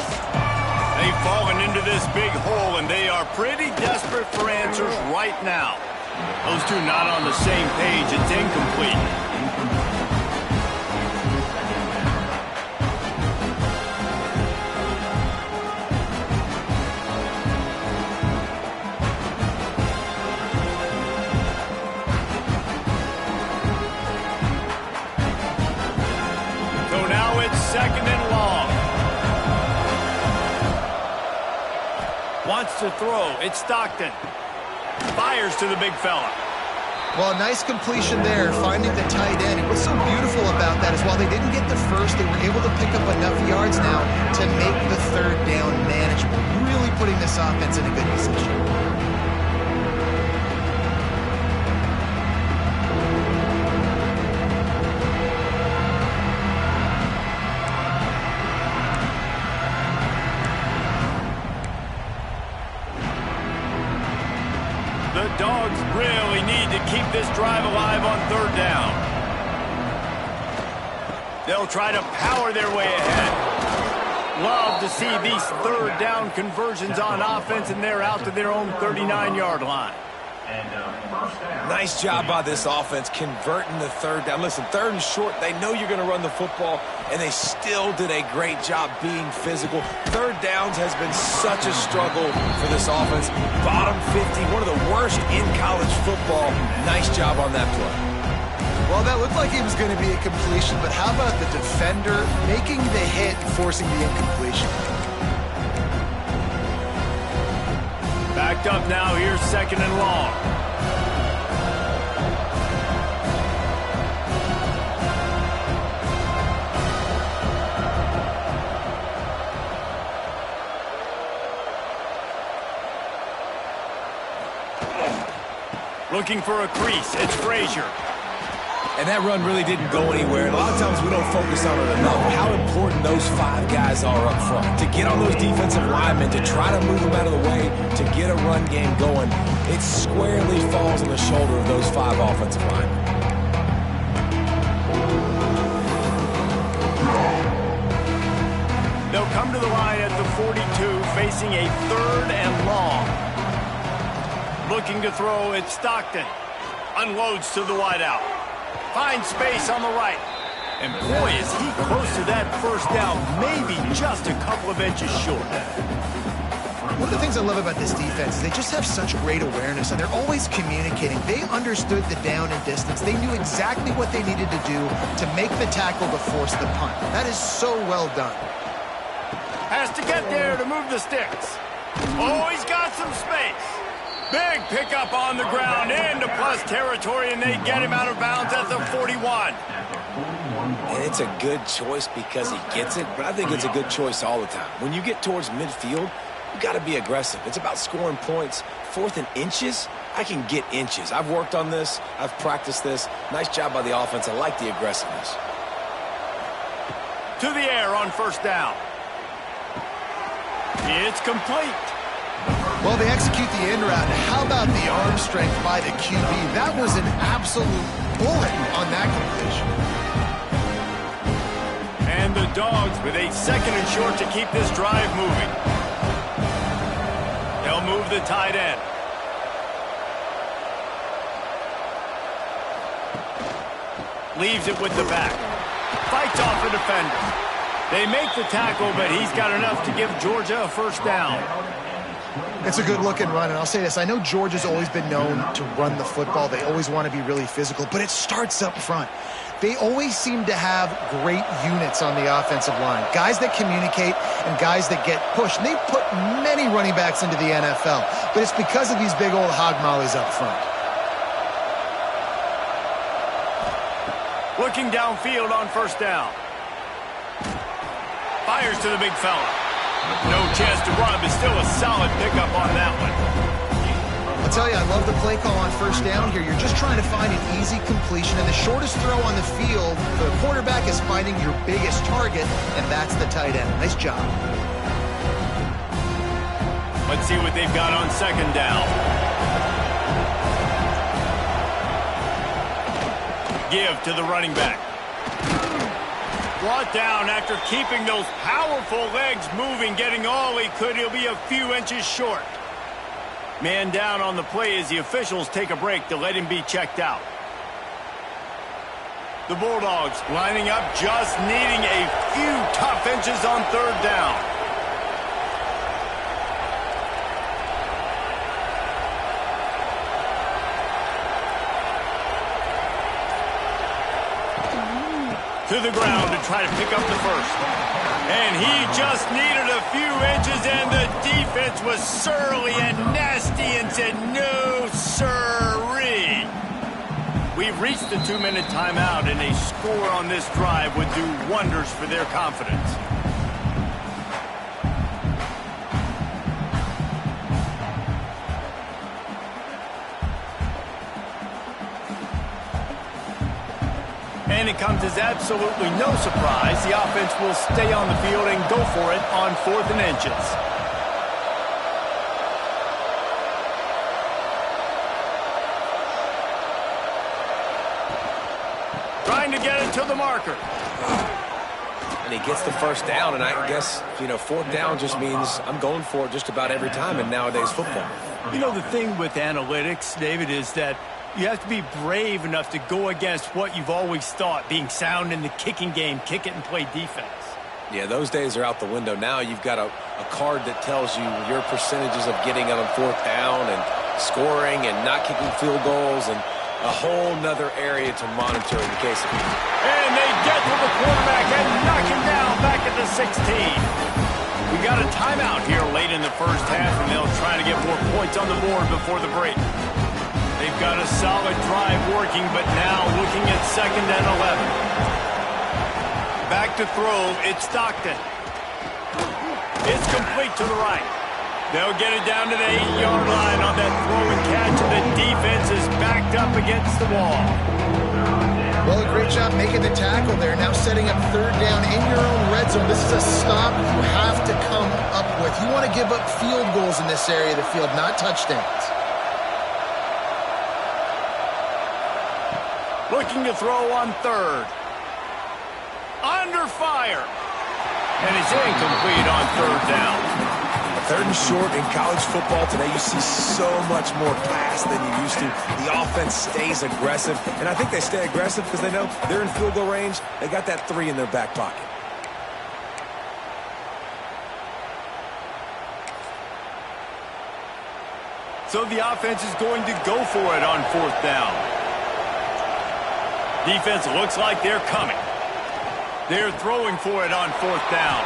They've fallen into this big hole, and they are pretty desperate for answers right now. Those two not on the same page. It's incomplete. So now it's 2nd and long. Wants to throw. It's Stockton. Fires to the big fella. Well, nice completion there, finding the tight end. And what's so beautiful about that is while they didn't get the first, they were able to pick up enough yards now to make the 3rd down manageable. Really putting this offense in a good position. The Dogs really need to keep this drive alive on 3rd down. They'll try to power their way ahead. Love to see these 3rd down conversions on offense, and they're out to their own 39-yard line. Nice job by this offense converting the 3rd down. Listen, 3rd and short, they know you're going to run the football, and they still did a great job being physical. 3rd downs has been such a struggle for this offense. Bottom 50, one of the worst in college football. Nice job on that play. Well, that looked like it was going to be a completion, but how about the defender making the hit and forcing the incompletion? Backed up now. Here's 2nd and long. Looking for a crease. It's Frazier. And that run really didn't go anywhere. A lot of times we don't focus on it enough. How important those 5 guys are up front. To get on those defensive linemen, to try to move them out of the way, to get a run game going, it squarely falls on the shoulder of those 5 offensive linemen. They'll come to the line at the 42, facing a 3rd and long. Looking to throw, it's Stockton. Unloads to the wideout. Finds space on the right. And boy, is he close to that 1st down, maybe just a couple of inches short. One of the things I love about this defense is they just have such great awareness, and they're always communicating. They understood the down and distance. They knew exactly what they needed to do to make the tackle to force the punt. That is so well done. Has to get there to move the sticks. Oh, he's got some space. Big pickup on the ground into plus territory, and they get him out of bounds at the 41. And it's a good choice because he gets it, but I think it's a good choice all the time. When you get towards midfield, you got to be aggressive. It's about scoring points. 4th and inches, I can get inches. I've worked on this. I've practiced this. Nice job by the offense. I like the aggressiveness. To the air on first down. It's complete. Well, they execute the end route. How about the arm strength by the QB? That was an absolute bullet on that completion. And the Dogs with a 2nd and short to keep this drive moving. They'll move the tight end. Leaves it with the back. Fights off a defender. They make the tackle, but he's got enough to give Georgia a first down. It's a good-looking run, and I'll say this. I know Georgia's always been known to run the football. They always want to be really physical, but it starts up front. They always seem to have great units on the offensive line. Guys that communicate and guys that get pushed. And they've put many running backs into the NFL, but it's because of these big old hog mollies up front. Looking downfield on first down. Fires to the big fella. No chance to run, but still a solid pickup on that one. I'll tell you, I love the play call on first down here. You're just trying to find an easy completion, and the shortest throw on the field, the quarterback is finding your biggest target, and that's the tight end. Nice job. Let's see what they've got on second down. Give to the running back. Brought down after keeping those powerful legs moving, getting all he could. He'll be a few inches short. Man down on the play as the officials take a break to let him be checked out. The Bulldogs lining up, just needing a few tough inches on third down. To the ground to try to pick up the first. And he just needed a few inches, and the defense was surly and nasty and said, no, sirree. We've reached the 2-minute timeout, and a score on this drive would do wonders for their confidence. And it comes as absolutely no surprise. The offense will stay on the field and go for it on 4th and inches. Trying to get it to the marker. And he gets the first down, and I guess, 4th down just means I'm going for it just about every time in nowadays football. The thing with analytics, David, is that you have to be brave enough to go against what you've always thought, being sound in the kicking game, kick it and play defense. Yeah, those days are out the window. Now you've got a card that tells you your percentages of getting it on 4th down and scoring and not kicking field goals and a whole nother area to monitor in the case of it. And they get to the quarterback and knock him down back at the 16. We got a timeout here late in the first half, and they'll try to get more points on the board before the break. They've got a solid drive working, but now looking at 2nd and 11. Back to throw, it's Stockton. It's complete to the right. They'll get it down to the 8-yard line on that throw and catch, and the defense is backed up against the wall. Well, a great job making the tackle there. Now setting up 3rd down in your own red zone. This is a stop you have to come up with. You want to give up field goals in this area of the field, not touchdowns. Looking to throw on 3rd. Under fire. And it's incomplete on 3rd down. 3rd and short in college football today, you see so much more pass than you used to. The offense stays aggressive, and I think they stay aggressive because they know they're in field goal range. They got that 3 in their back pocket. So the offense is going to go for it on 4th down. Defense looks like they're coming. They're throwing for it on 4th down.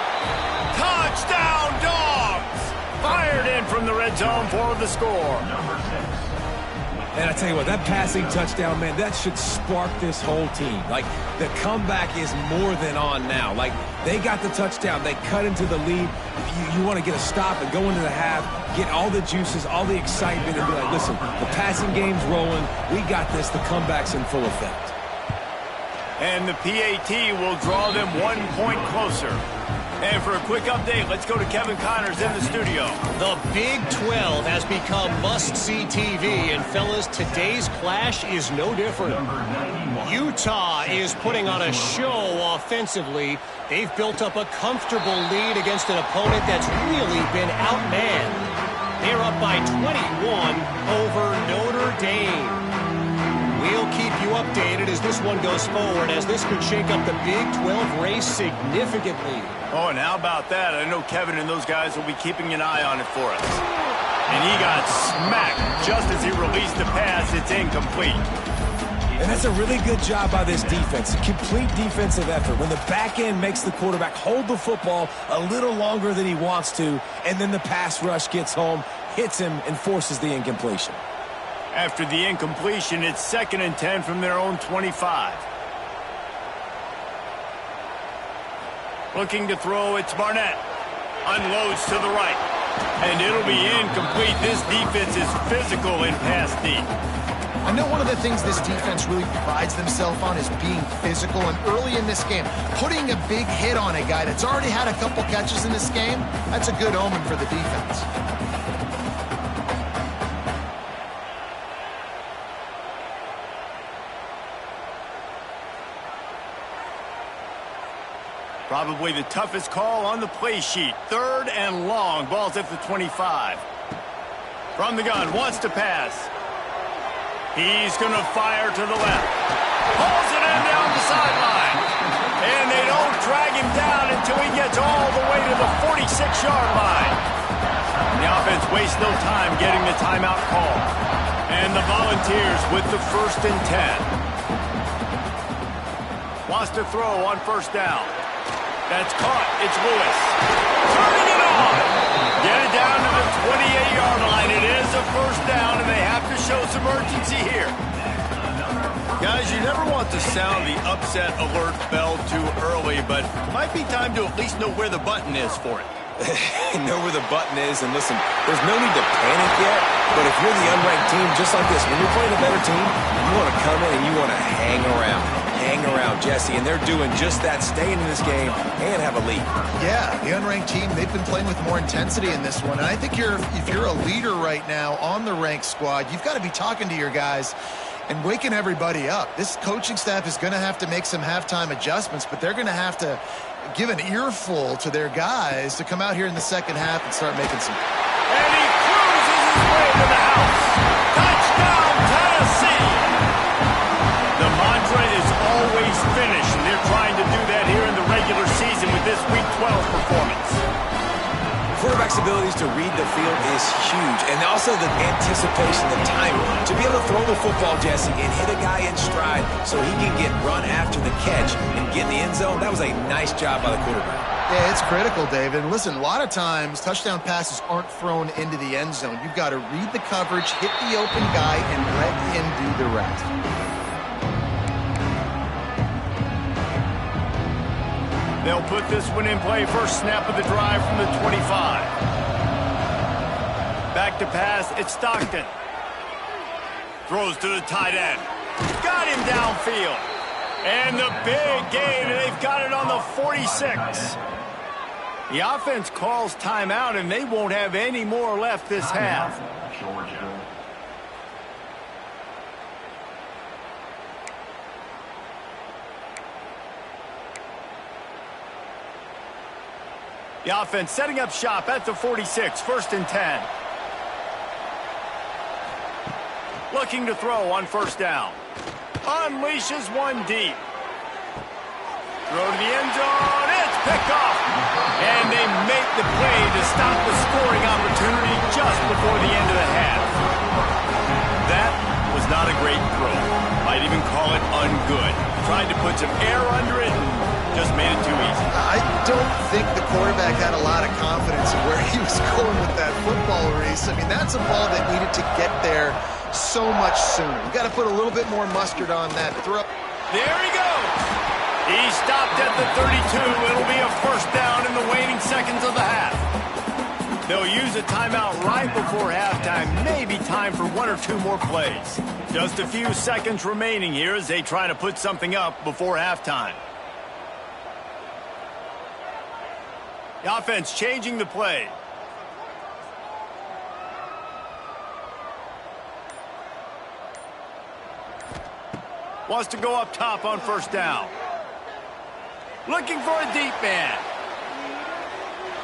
Touchdown, Dogs! fired in from the red zone for the score. And I tell you what, that passing touchdown, man, that should spark this whole team. Like, the comeback is more than on now. Like, they got the touchdown. They cut into the lead. You want to get a stop and go into the half, get all the juices, all the excitement, and be like, listen, the passing game's rolling. We got this. The comeback's in full effect. And the PAT will draw them 1 point closer. And for a quick update, let's go to Kevin Connors in the studio. The Big 12 has become must-see TV, and fellas, today's clash is no different. Utah is putting on a show offensively. They've built up a comfortable lead against an opponent that's really been outmanned. They're up by 21 over Notre Dame. We'll keep you updated as this one goes forward, as this could shake up the Big 12 race significantly. Oh, and how about that? I know Kevin and those guys will be keeping an eye on it for us. And he got smacked just as he released the pass. It's incomplete. And that's a really good job by this defense. A complete defensive effort. When the back end makes the quarterback hold the football a little longer than he wants to, and then the pass rush gets home, hits him, and forces the incompletion. After the incompletion, it's 2nd and 10 from their own 25. Looking to throw, it's Barnett. Unloads to the right. And it'll be incomplete. This defense is physical in pass deep. I know one of the things this defense really prides themselves on is being physical, and early in this game, putting a big hit on a guy that's already had a couple catches in this game, that's a good omen for the defense. Probably the toughest call on the play sheet. 3rd and long. Ball's at the 25. From the gun, wants to pass. He's going to fire to the left. Pulls it in down the sideline. And they don't drag him down until he gets all the way to the 46-yard line. The offense wastes no time getting the timeout call. And the Volunteers with the 1st and 10. Wants to throw on 1st down. That's caught. It's Lewis. Turning it on. Get it down to the 28-yard line. It is a 1st down, and they have to show some urgency here. Guys, you never want to sound the upset alert bell too early, but it might be time to at least know where the button is for it. Know where the button is, and listen, there's no need to panic yet, but if you're the unranked team, just like this, when you're playing a better team, you want to come in and you want to hang around. Hang around, Jesse, and they're doing just that, staying in this game and have a lead. Yeah, the unranked team, they've been playing with more intensity in this one, and I think if you're a leader right now on the ranked squad, you've got to be talking to your guys and waking everybody up. This coaching staff is going to have to make some halftime adjustments, but they're going to have to give an earful to their guys to come out here in the second half and start making some. And he cruises his way to the house. Touchdown, Tennessee! The mantra is always finish, and they're trying to do that here in the regular season with this Week 12 performance. Quarterback's abilities to read the field is huge, and also the anticipation, the time to be able to throw the football, Jesse, and hit a guy in stride so he can get run after the catch and get in the end zone. That was a nice job by the quarterback. Yeah, it's critical, David. And listen, a lot of times touchdown passes aren't thrown into the end zone. You've got to read the coverage, hit the open guy, and let him do the rest. They'll put this one in play. First snap of the drive from the 25. Back to pass. It's Stockton. Throws to the tight end. Got him downfield. And the big gain. They've got it on the 46. The offense calls timeout, and they won't have any more left this half. Georgia. The offense setting up shop at the 46, 1st and 10. Looking to throw on 1st down. Unleashes one deep. Throw to the end zone. It's picked off. And they make the play to stop the scoring opportunity just before the end of the half. That was not a great throw. Might even call it ungood. Tried to put some air under it and just made it too easy. I don't think the quarterback had a lot of confidence in where he was going with that football, Reese. I mean, that's a ball that needed to get there so much sooner. You got to put a little bit more mustard on that throw. There he goes. He stopped at the 32. It'll be a first down in the waning seconds of the half. They'll use a timeout right before halftime. Maybe time for one or two more plays. Just a few seconds remaining here as they try to put something up before halftime. The offense changing the play. Wants to go up top on first down. Looking for a deep man.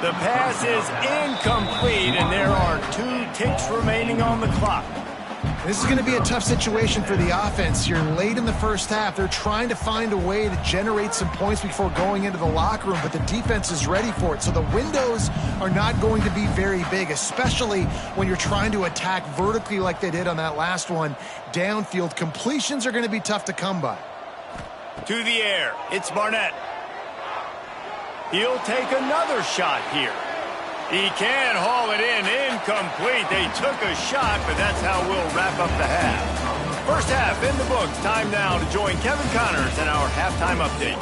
The pass is incomplete, and there are 2 ticks remaining on the clock. This is going to be a tough situation for the offense here. Late in the first half, they're trying to find a way to generate some points before going into the locker room, but the defense is ready for it. So the windows are not going to be very big, especially when you're trying to attack vertically like they did on that last one. Downfield completions are going to be tough to come by. To the air, it's Barnett. He'll take another shot here. He can haul it in, incomplete. They took a shot, but that's how we'll wrap up the half. First half in the books. Time now to join Kevin Connors in our halftime update.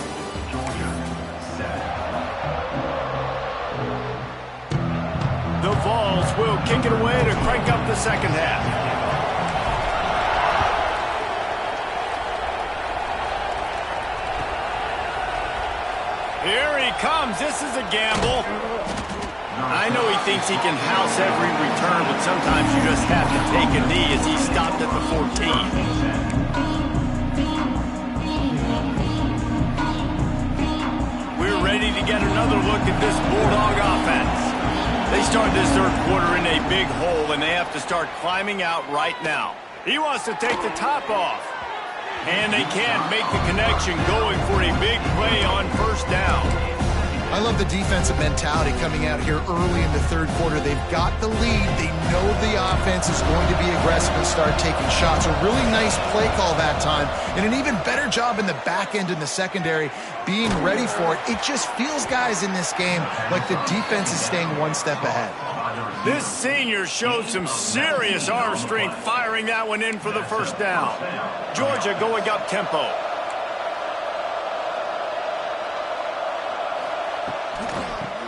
The Vols will kick it away to crank up the second half. Here he comes. This is a gamble. I know he thinks he can house every return, but sometimes you just have to take a knee as he stopped at the 14. We're ready to get another look at this Bulldog offense. They start this third quarter in a big hole, and they have to start climbing out right now. He wants to take the top off. And they can't make the connection, going for a big play on first down. I love the defensive mentality coming out here early in the third quarter. They've got the lead. They know the offense is going to be aggressive and start taking shots. A really nice play call that time, and an even better job in the back end in the secondary being ready for it. It just feels, guys, in this game like the defense is staying one step ahead. This senior showed some serious arm strength, firing that one in for the first down. Georgia going up tempo.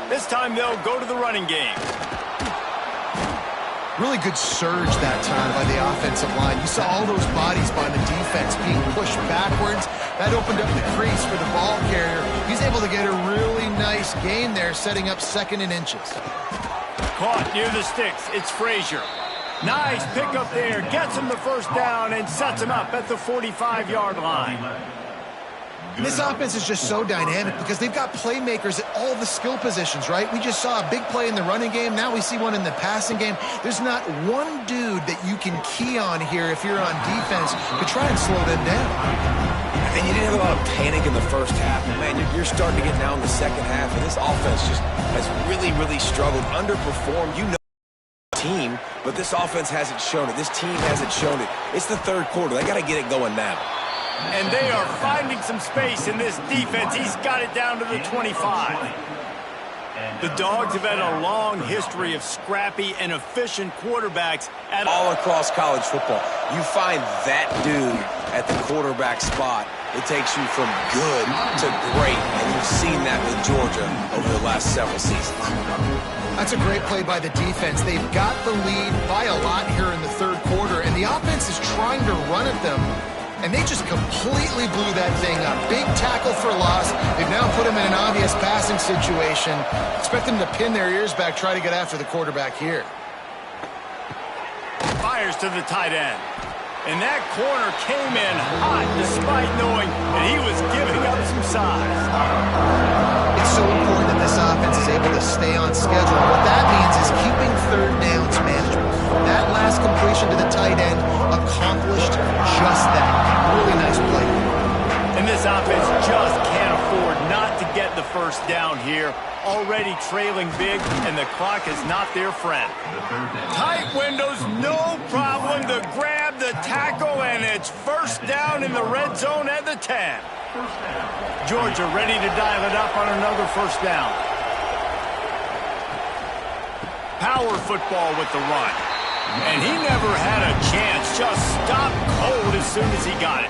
This time they'll go to the running game. Really good surge that time by the offensive line. You saw all those bodies by the defense being pushed backwards. That opened up the crease for the ball carrier. He's able to get a really nice gain there, setting up second and inches. Caught near the sticks. It's Frazier. Nice pickup there. Gets him the first down and sets him up at the 45-yard line. And this offense is just so dynamic because they've got playmakers at all the skill positions, right? We just saw a big play in the running game. Now we see one in the passing game. There's not one dude that you can key on here if you're on defense to try and slow them down. And you didn't have a lot of panic in the first half. Man, you're starting to get now in the second half, and this offense just has really, really struggled, underperformed. You know team, but this offense hasn't shown it. This team hasn't shown it. It's the third quarter. They got to get it going now. And they are finding some space in this defense. He's got it down to the 25. The Dogs have had a long history of scrappy and efficient quarterbacks at all across college football. You find that dude at the quarterback spot, it takes you from good to great, and you've seen that with Georgia over the last several seasons. That's a great play by the defense. They've got the lead by a lot here in the third quarter, and the offense is trying to run at them, and they just completely blew that thing up. Big tackle for loss. They've now put him in an obvious passing situation. Expect them to pin their ears back, try to get after the quarterback here. Fires to the tight end. And that corner came in hot despite knowing that he was giving up some size. It's so important that this offense is able to stay on schedule. What that means is keeping third downs manageable. That last completion to the tight end accomplished just that. Really nice play. And this offense just can't afford not to get the first down here. Already trailing big, and the clock is not their friend. Tight windows, no problem to grab the tackle, and And it's first down in the red zone at the 10. Georgia ready to dial it up on another first down. Power football with the run. And he never had a chance. Just stopped cold as soon as he got it.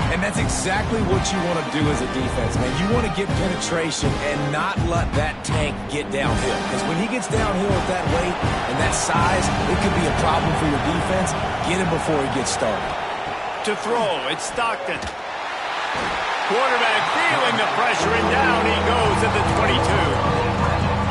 And that's exactly what you want to do as a defense, man. You want to get penetration and not let that tank get downhill. Because when he gets downhill with that weight and that size, it could be a problem for your defense. Get him before he gets started. To throw, it's Stockton. Quarterback feeling the pressure, and down he goes at the 22.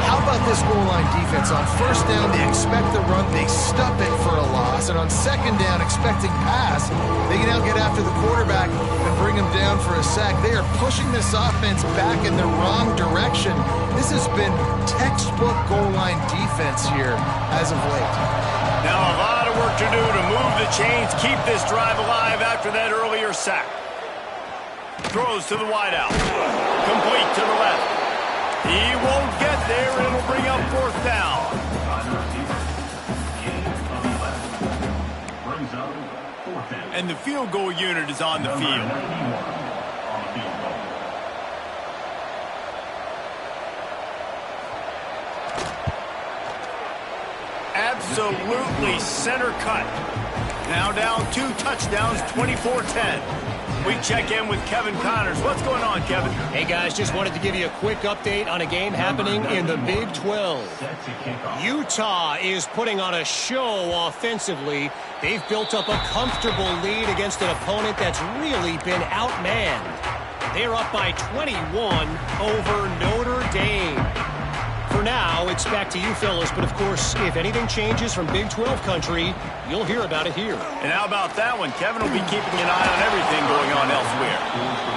How about this goal line defense? On first down, they expect the run, they stuff it for a loss. And on second down, expecting pass, they can now get after the quarterback and bring him down for a sack. They are pushing this offense back in the wrong direction. This has been textbook goal line defense here as of late. Now a lot of work to do to move the chains, keep this drive alive after that earlier sack. Throws to the wideout. Complete to the left. He won't get there. It'll bring up fourth down. And the field goal unit is on the field. Absolutely center cut. Now down 2 touchdowns, 24-10. We check in with Kevin Connors. What's going on, Kevin? Hey, guys, just wanted to give you a quick update on a game happening in the Big 12. Utah is putting on a show offensively. They've built up a comfortable lead against an opponent that's really been outmanned. They're up by 21 over Notre Dame. For now, it's back to you fellas, but of course, if anything changes from Big 12 country, you'll hear about it here. And how about that one? Kevin will be keeping an eye on everything going on elsewhere.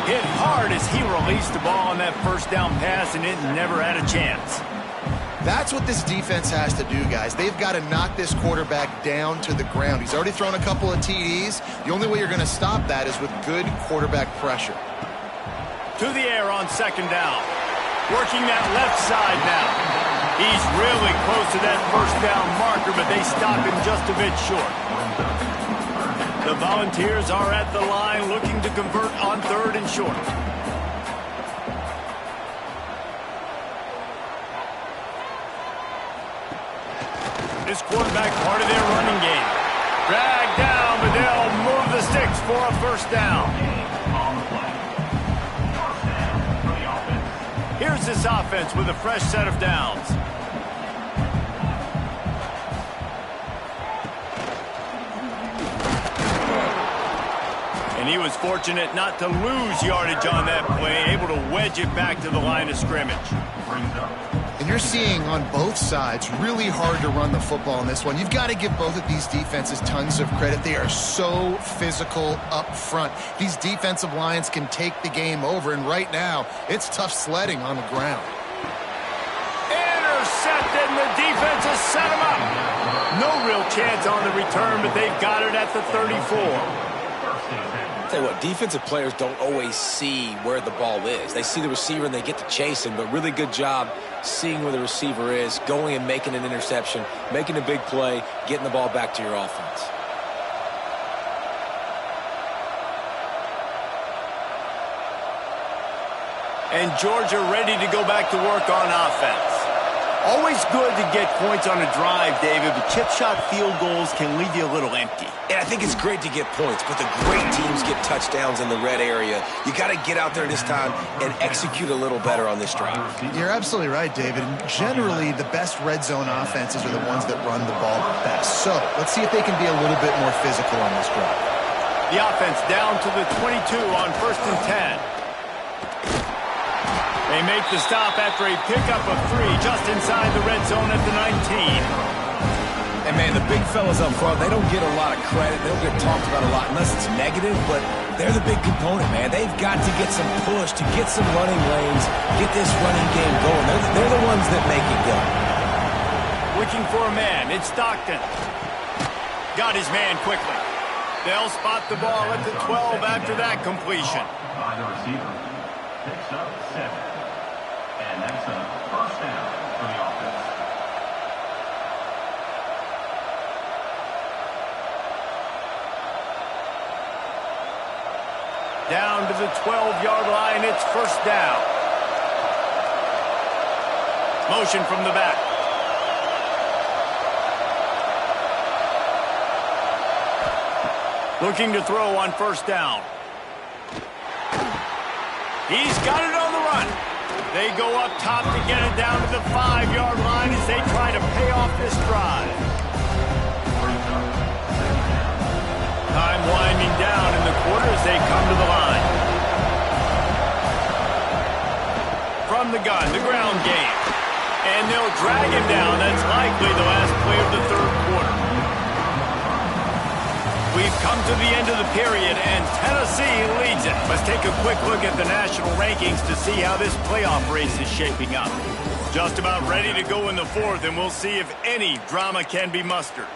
Hit hard as he released the ball on that first down pass, and it never had a chance. That's what this defense has to do, guys. They've got to knock this quarterback down to the ground. He's already thrown a couple of TDs. The only way you're going to stop that is with good quarterback pressure. To the air on second down. Working that left side now. He's really close to that first down marker, but they stop him just a bit short. The Volunteers are at the line looking to convert on third and short. This quarterback part of their running game. Dragged down, but they'll move the sticks for a first down. Here's this offense with a fresh set of downs. And he was fortunate not to lose yardage on that play, able to wedge it back to the line of scrimmage. And you're seeing on both sides really hard to run the football in this one. You've got to give both of these defenses tons of credit. They are so physical up front. These defensive lines can take the game over, and right now, it's tough sledding on the ground. Intercepted, and the defense has set him up. No real chance on the return, but they've got it at the 34. Tell you what, defensive players don't always see where the ball is. They see the receiver and they get to chase him, but really good job seeing where the receiver is, going and making an interception, making a big play, getting the ball back to your offense. And Georgia ready to go back to work on offense. Always good to get points on a drive, David, but chip shot field goals can leave you a little empty. And I think it's great to get points, but the great teams get touchdowns in the red area. You got to get out there this time and execute a little better on this drive. You're absolutely right, David. And generally, the best red zone offenses are the ones that run the ball best. So let's see if they can be a little bit more physical on this drive. The offense down to the 22 on 1st and 10. They make the stop after a pickup of 3 just inside the red zone at the 19. And, man, the big fellas up front, they don't get a lot of credit. They don't get talked about a lot unless it's negative, but they're the big component, man. They've got to get some push, to get some running lanes, get this running game going. They're the ones that make it go. Looking for a man. It's Stockton. Got his man quickly. They'll spot the ball at the 12 after that completion. By the receiver. Picks up 7. And that's a first down for the offense. Down to the 12-yard line, it's first down. Motion from the back. Looking to throw on first down. He's got it on the run. They go up top to get it down to the 5-yard line as they try to pay off this drive. Time winding down in the quarter as they come to the line. From the gun, the ground game. And they'll drag him down. That's likely the last play of the third quarter. We've come to the end of the period, and Tennessee leads it. Let's take a quick look at the national rankings to see how this playoff race is shaping up. Just about ready to go in the fourth, and we'll see if any drama can be mustered.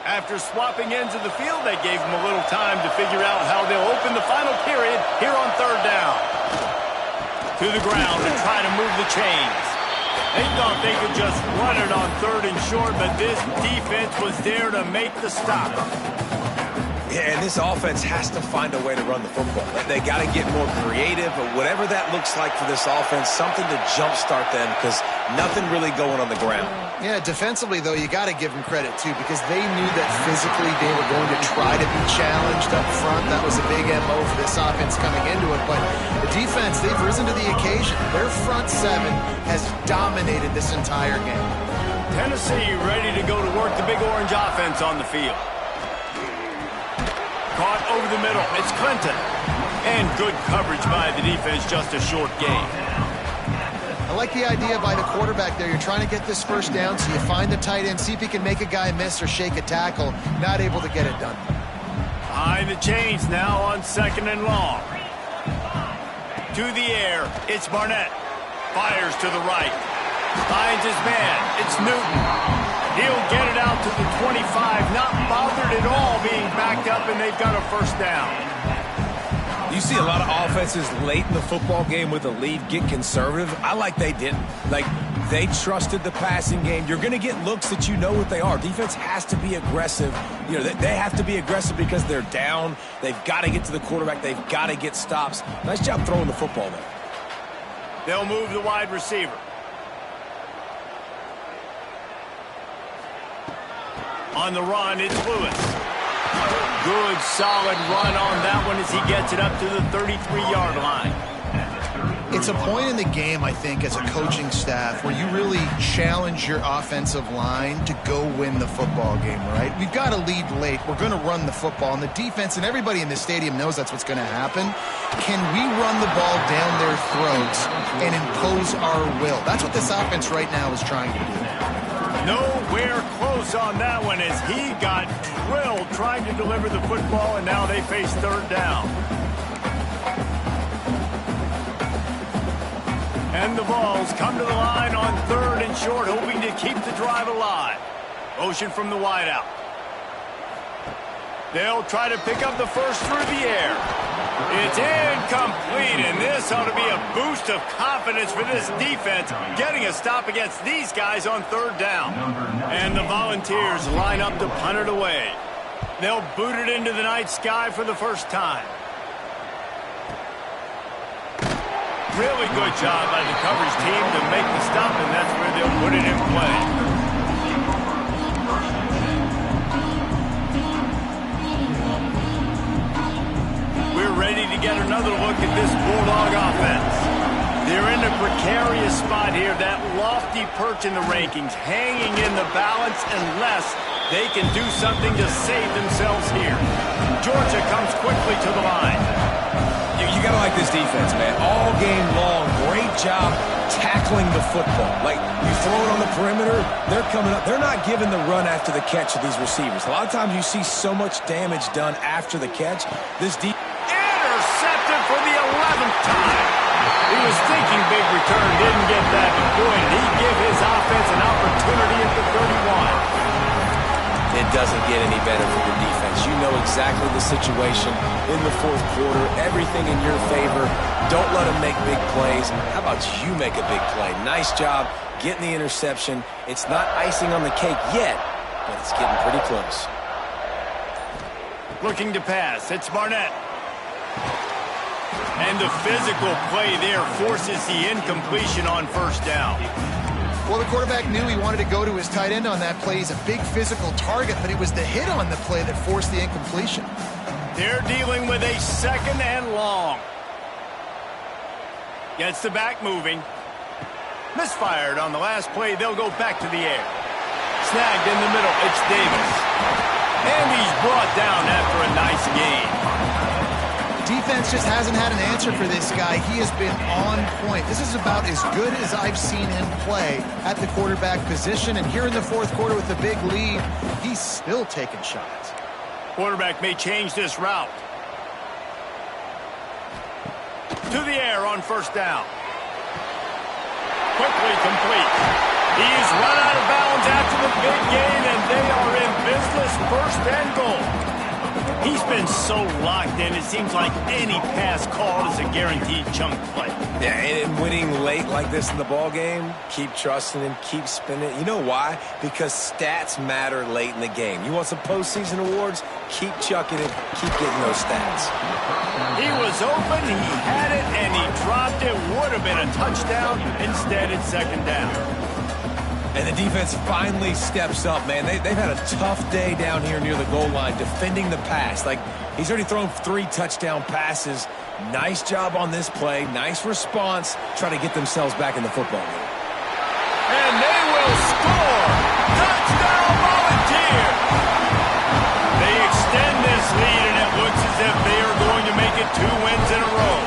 After swapping ends of the field, they gave them a little time to figure out how they'll open the final period here on third down. To the ground to try to move the chains. They thought they could just run it on third and short, but this defense was there to make the stop. Yeah, and this offense has to find a way to run the football. They got to get more creative, but whatever that looks like for this offense, something to jumpstart them because nothing really going on the ground. Yeah, defensively, though, you got to give them credit, too, because they knew that physically they were going to try to be challenged up front. That was a big MO for this offense coming into it. But the defense, they've risen to the occasion. Their front seven has dominated this entire game. Tennessee ready to go to work the big orange offense on the field. Caught over the middle. It's Clinton. And good coverage by the defense, just a short gain. I like the idea by the quarterback there. You're trying to get this first down, so you find the tight end, see if he can make a guy miss or shake a tackle. Not able to get it done. Behind the chains now on second and long. To the air. It's Barnett. Fires to the right. Finds his man. It's Newton. He'll get it out to the 25, not bothered at all being backed up, and they've got a first down. You see a lot of offenses late in the football game with a lead get conservative. I like they didn't. Like, they trusted the passing game. You're going to get looks that you know what they are. Defense has to be aggressive. You know, they have to be aggressive because they're down. They've got to get to the quarterback. They've got to get stops. Nice job throwing the football there. They'll move the wide receiver. On the run, it's Lewis. Good, solid run on that one as he gets it up to the 33-yard line. It's a point in the game, I think, as a coaching staff where you really challenge your offensive line to go win the football game, right? We've got to lead late. We're going to run the football. And the defense and everybody in the stadium knows that's what's going to happen. Can we run the ball down their throats and impose our will? That's what this offense right now is trying to do. Nowhere close on that one as he got drilled trying to deliver the football, and now they face third down. And the Vols come to the line on third and short, hoping to keep the drive alive. Motion from the wideout. They'll try to pick up the first through the air. It's incomplete, and this ought to be a boost of confidence for this defense, getting a stop against these guys on third down. And the Volunteers line up to punt it away. They'll boot it into the night sky for the first time. Really good job by the coverage team to make the stop, and that's where they'll put it in play. We're ready to get another look at this Bulldog offense. They're in a precarious spot here, that lofty perch in the rankings, hanging in the balance unless they can do something to save themselves here. Georgia comes quickly to the line. You got to like this defense, man. All game long, great job tackling the football. Like, you throw it on the perimeter, they're coming up. They're not giving the run after the catch to these receivers. A lot of times you see so much damage done after the catch. This defense intercepted for the 11th time. He was thinking big return, didn't get that, but boy, did he give his offense an opportunity at the 31. And it doesn't get any better for the defense. You know exactly the situation in the fourth quarter, everything in your favor. Don't let them make big plays. How about you make a big play? Nice job getting the interception. It's not icing on the cake yet, but it's getting pretty close. Looking to pass. It's Barnett. And the physical play there forces the incompletion on first down. Well, the quarterback knew he wanted to go to his tight end on that play. He's a big physical target, but it was the hit on the play that forced the incompletion. They're dealing with a second and long. Gets the back moving. Misfired on the last play. They'll go back to the air. Snagged in the middle. It's Davis. And he's brought down after a nice gain. Defense just hasn't had an answer for this guy. He has been on point. This is about as good as I've seen him play at the quarterback position. And here in the fourth quarter with a big lead, he's still taking shots. Quarterback may change this route. To the air on first down. Quickly complete. He's run out of bounds after the big gain, and they are in business, first and goal. He's been so locked in, it seems like any pass called is a guaranteed chunk play. Yeah, and winning late like this in the ball game, keep trusting him, keep spinning. You know why? Because stats matter late in the game. You want some postseason awards? Keep chucking it, keep getting those stats. He was open, he had it, and he dropped it. Would have been a touchdown. Instead, it's second down. And the defense finally steps up, man. They've had a tough day down here near the goal line defending the pass. Like, he's already thrown 3 touchdown passes. Nice job on this play. Nice response. Try to get themselves back in the football game. And they will score. Touchdown Volunteer. They extend this lead, and it looks as if they are going to make it 2 wins in a row.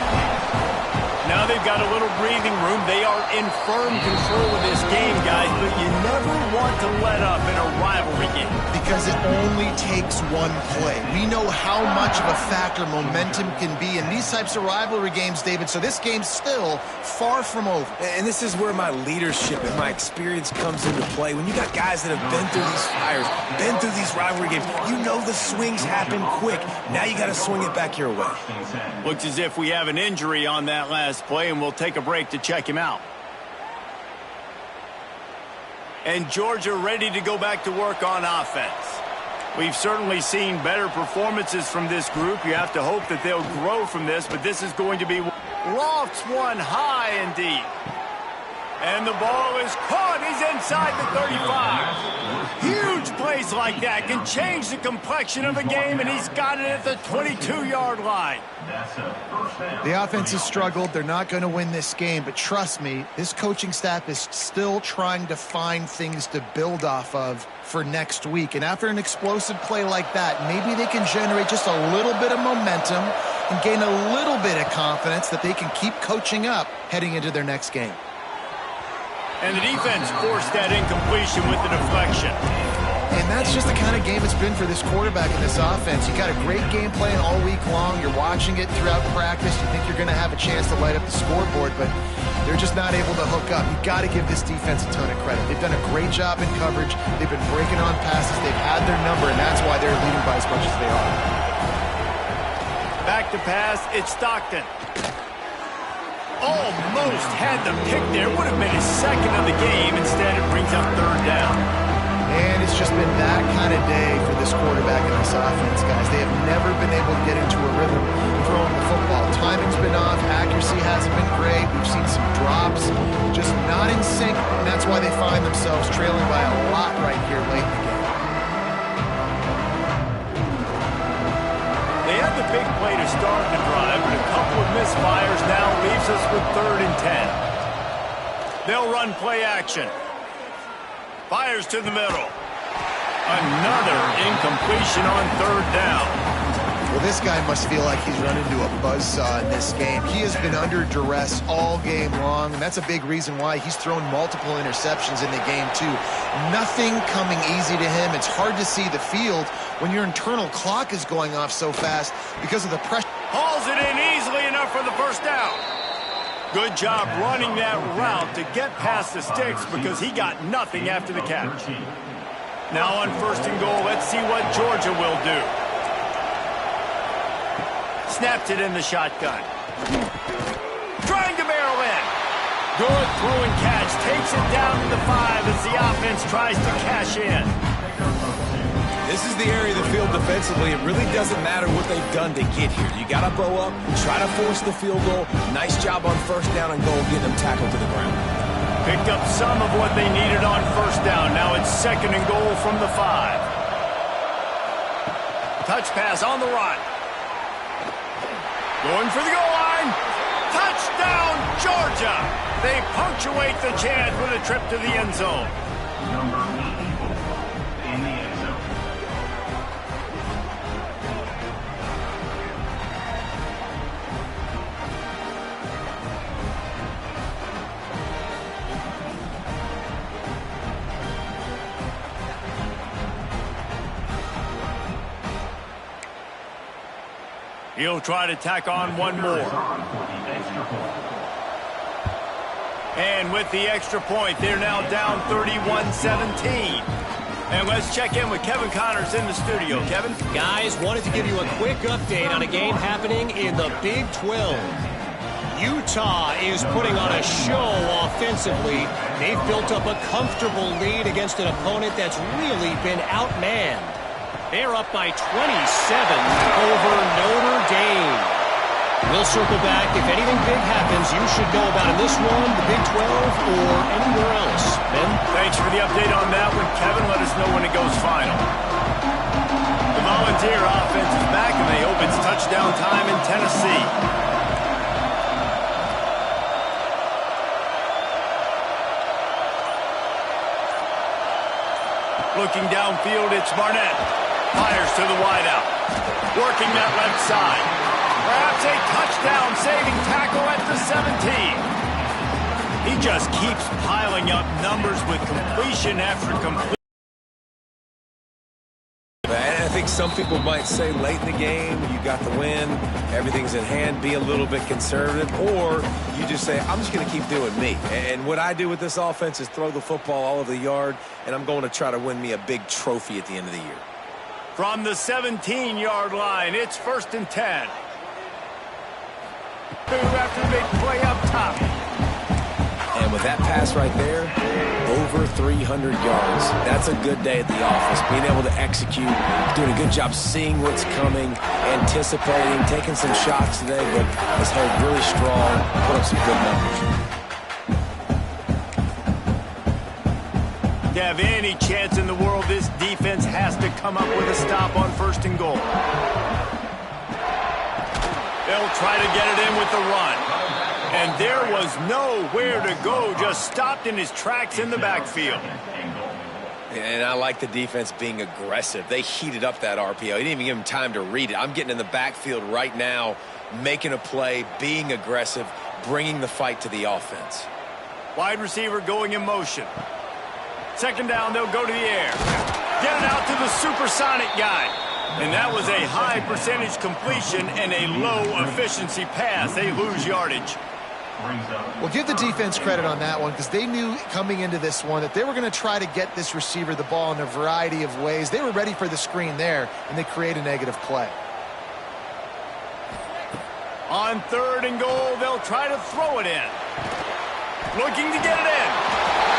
Now they've got a little breathing room. They are in firm control of this game, guys, but you never want to let up in a rivalry game. Because it only takes one play. We know how much of a factor momentum can be in these types of rivalry games, David, so this game's still far from over. And this is where my leadership and my experience comes into play. When you got guys that have been through these fires, been through these rivalry games, you know the swings happen quick. Now you got to swing it back your way. Looks as if we have an injury on that last play, and we'll take a break to check him out. And Georgia ready to go back to work on offense. We've certainly seen better performances from this group. You have to hope that they'll grow from this, but this is going to be lofts one high and deep. And the ball is caught. He's inside the 35. Huge plays like that can change the complexion of a game, and he's got it at the 22-yard line. The offense has struggled. They're not going to win this game, but trust me, this coaching staff is still trying to find things to build off of for next week. And after an explosive play like that, maybe they can generate just a little bit of momentum and gain a little bit of confidence that they can keep coaching up heading into their next game. And the defense forced that incompletion with the deflection. And that's just the kind of game it's been for this quarterback and this offense. You got a great game plan all week long. You're watching it throughout practice. You think you're going to have a chance to light up the scoreboard, but they're just not able to hook up. You've got to give this defense a ton of credit. They've done a great job in coverage. They've been breaking on passes. They've had their number, and that's why they're leading by as much as they are. Back to pass. It's Stockton. Almost had the pick there. Would have been his second of the game. Instead, it brings up third down. And it's just been that kind of day for this quarterback and this offense, guys. They have never been able to get into a rhythm throwing the football. Timing's been off. Accuracy hasn't been great. We've seen some drops, just not in sync. And that's why they find themselves trailing by a lot right here late in the game. They had the big play to start the drive, but a couple of misfires now leaves us with 3rd and 10. They'll run play action. Fires to the middle. Another incompletion on 3rd down. Well, this guy must feel like he's run into a buzzsaw in this game. He has been under duress all game long, and that's a big reason why he's thrown multiple interceptions in the game, too. Nothing coming easy to him. It's hard to see the field when your internal clock is going off so fast because of the pressure. Hauls it in easily enough for the first down. Good job running that route to get past the sticks because he got nothing after the catch. Now on 1st and goal, let's see what Georgia will do. Snaps it in the shotgun. Trying to barrel in. Good throw and catch. Takes it down to the 5 as the offense tries to cash in. This is the area of the field defensively. It really doesn't matter what they've done to get here. You got to bow up, try to force the field goal. Nice job on 1st down and goal, getting them tackled to the ground. Picked up some of what they needed on 1st down. Now it's 2nd and goal from the 5. Touch pass on the run. Going for the goal line. Touchdown, Georgia! They punctuate the chance with a trip to the end zone. Number 84 in the end zone. He'll try to tack on one more. And with the extra point, they're now down 31-17. And let's check in with Kevin Connors in the studio. Kevin? Guys, wanted to give you a quick update on a game happening in the Big 12. Utah is putting on a show offensively. They've built up a comfortable lead against an opponent that's really been outmanned. They're up by 27 over Notre Dame. We'll circle back. If anything big happens, you should know about in this one, the Big 12, or anywhere else. Ben? Thanks for the update on that one, Kevin. Let us know when it goes final. The Volunteer offense is back, and they hope it's touchdown time in Tennessee. Looking downfield, it's Barnett. Fires to the wideout. Working that left side. Perhaps a touchdown-saving tackle at the 17. He just keeps piling up numbers with completion after completion. I think some people might say late in the game, you got the win, everything's in hand, be a little bit conservative, or you just say, I'm just going to keep doing me. And what I do with this offense is throw the football all over the yard, and I'm going to try to win me a big trophy at the end of the year. From the 17-yard line, it's 1st and 10. After the big play up top. And with that pass right there, over 300 yards. That's a good day at the office. Being able to execute, doing a good job seeing what's coming, anticipating, taking some shots today, but has held really strong, put up some good numbers. To have any chance in the world, this defense has to come up with a stop on 1st and goal. They'll try to get it in with the run. And there was nowhere to go, just stopped in his tracks in the backfield. And I like the defense being aggressive. They heated up that RPO. He didn't even give him time to read it. I'm getting in the backfield right now, making a play, being aggressive, bringing the fight to the offense. Wide receiver going in motion. 2nd down, they'll go to the air. Get it out to the supersonic guy. And that was a high percentage completion and a low efficiency pass. They lose yardage. Well, give the defense credit on that one because they knew coming into this one that they were going to try to get this receiver the ball in a variety of ways. They were ready for the screen there, and they create a negative play. On 3rd and goal, they'll try to throw it in. Looking to get it in.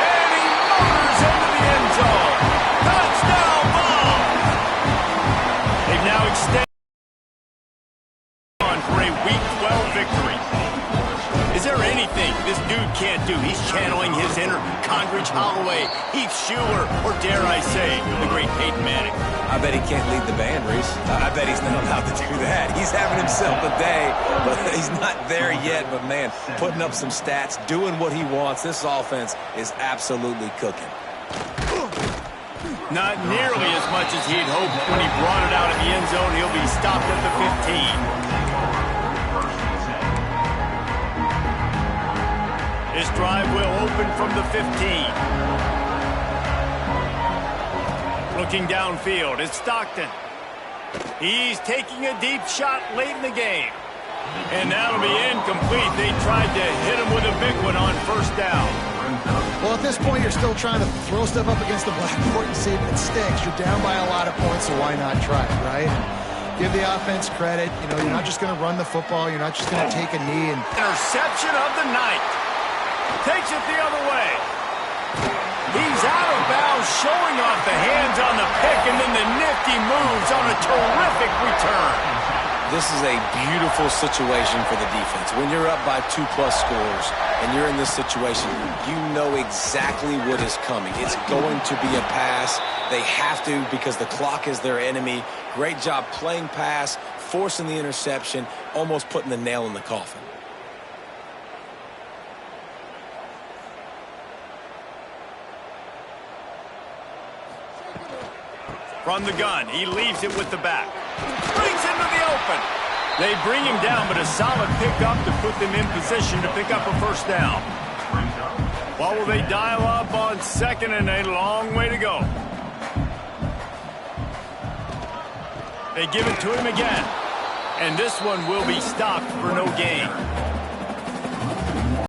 And he motors into the end zone. Touchdown ball! They've now extended on for a Week 12 victory. Is there anything this dude can't do? He's channeling his inner Condridge Holloway, Heath Schuler, or dare I say, the great Peyton Manning. I bet he can't lead the band, Reese. I bet he's not allowed to do that. He's having himself a day, but he's not there yet. But, man, putting up some stats, doing what he wants. This offense is absolutely cooking. Not nearly as much as he'd hoped when he brought it out of the end zone. He'll be stopped at the 15. This drive will open from the 15. Looking downfield, it's Stockton. He's taking a deep shot late in the game. And that'll be incomplete. They tried to hit him with a big one on 1st down. Well, at this this point, you're still trying to throw stuff up against the blackboard and see if it sticks. You're down by a lot of points, so why not try it, right? Give the offense credit. You know, you're not just going to run the football. You're not just going to take a knee. And interception of the night. Takes it the other way. He's out of bounds, showing off the hands on the pick, and then the nifty moves on a terrific return. This is a beautiful situation for the defense. When you're up by 2+ scores and you're in this situation, you know exactly what is coming. It's going to be a pass. They have to because the clock is their enemy. Great job playing pass, forcing the interception, almost putting the nail in the coffin. From the gun, he leaves it with the back. Brings into the open. They bring him down, but a solid pickup to put them in position to pick up a first down. What will they dial up on second and a long way to go? They give it to him again. And this one will be stopped for no gain.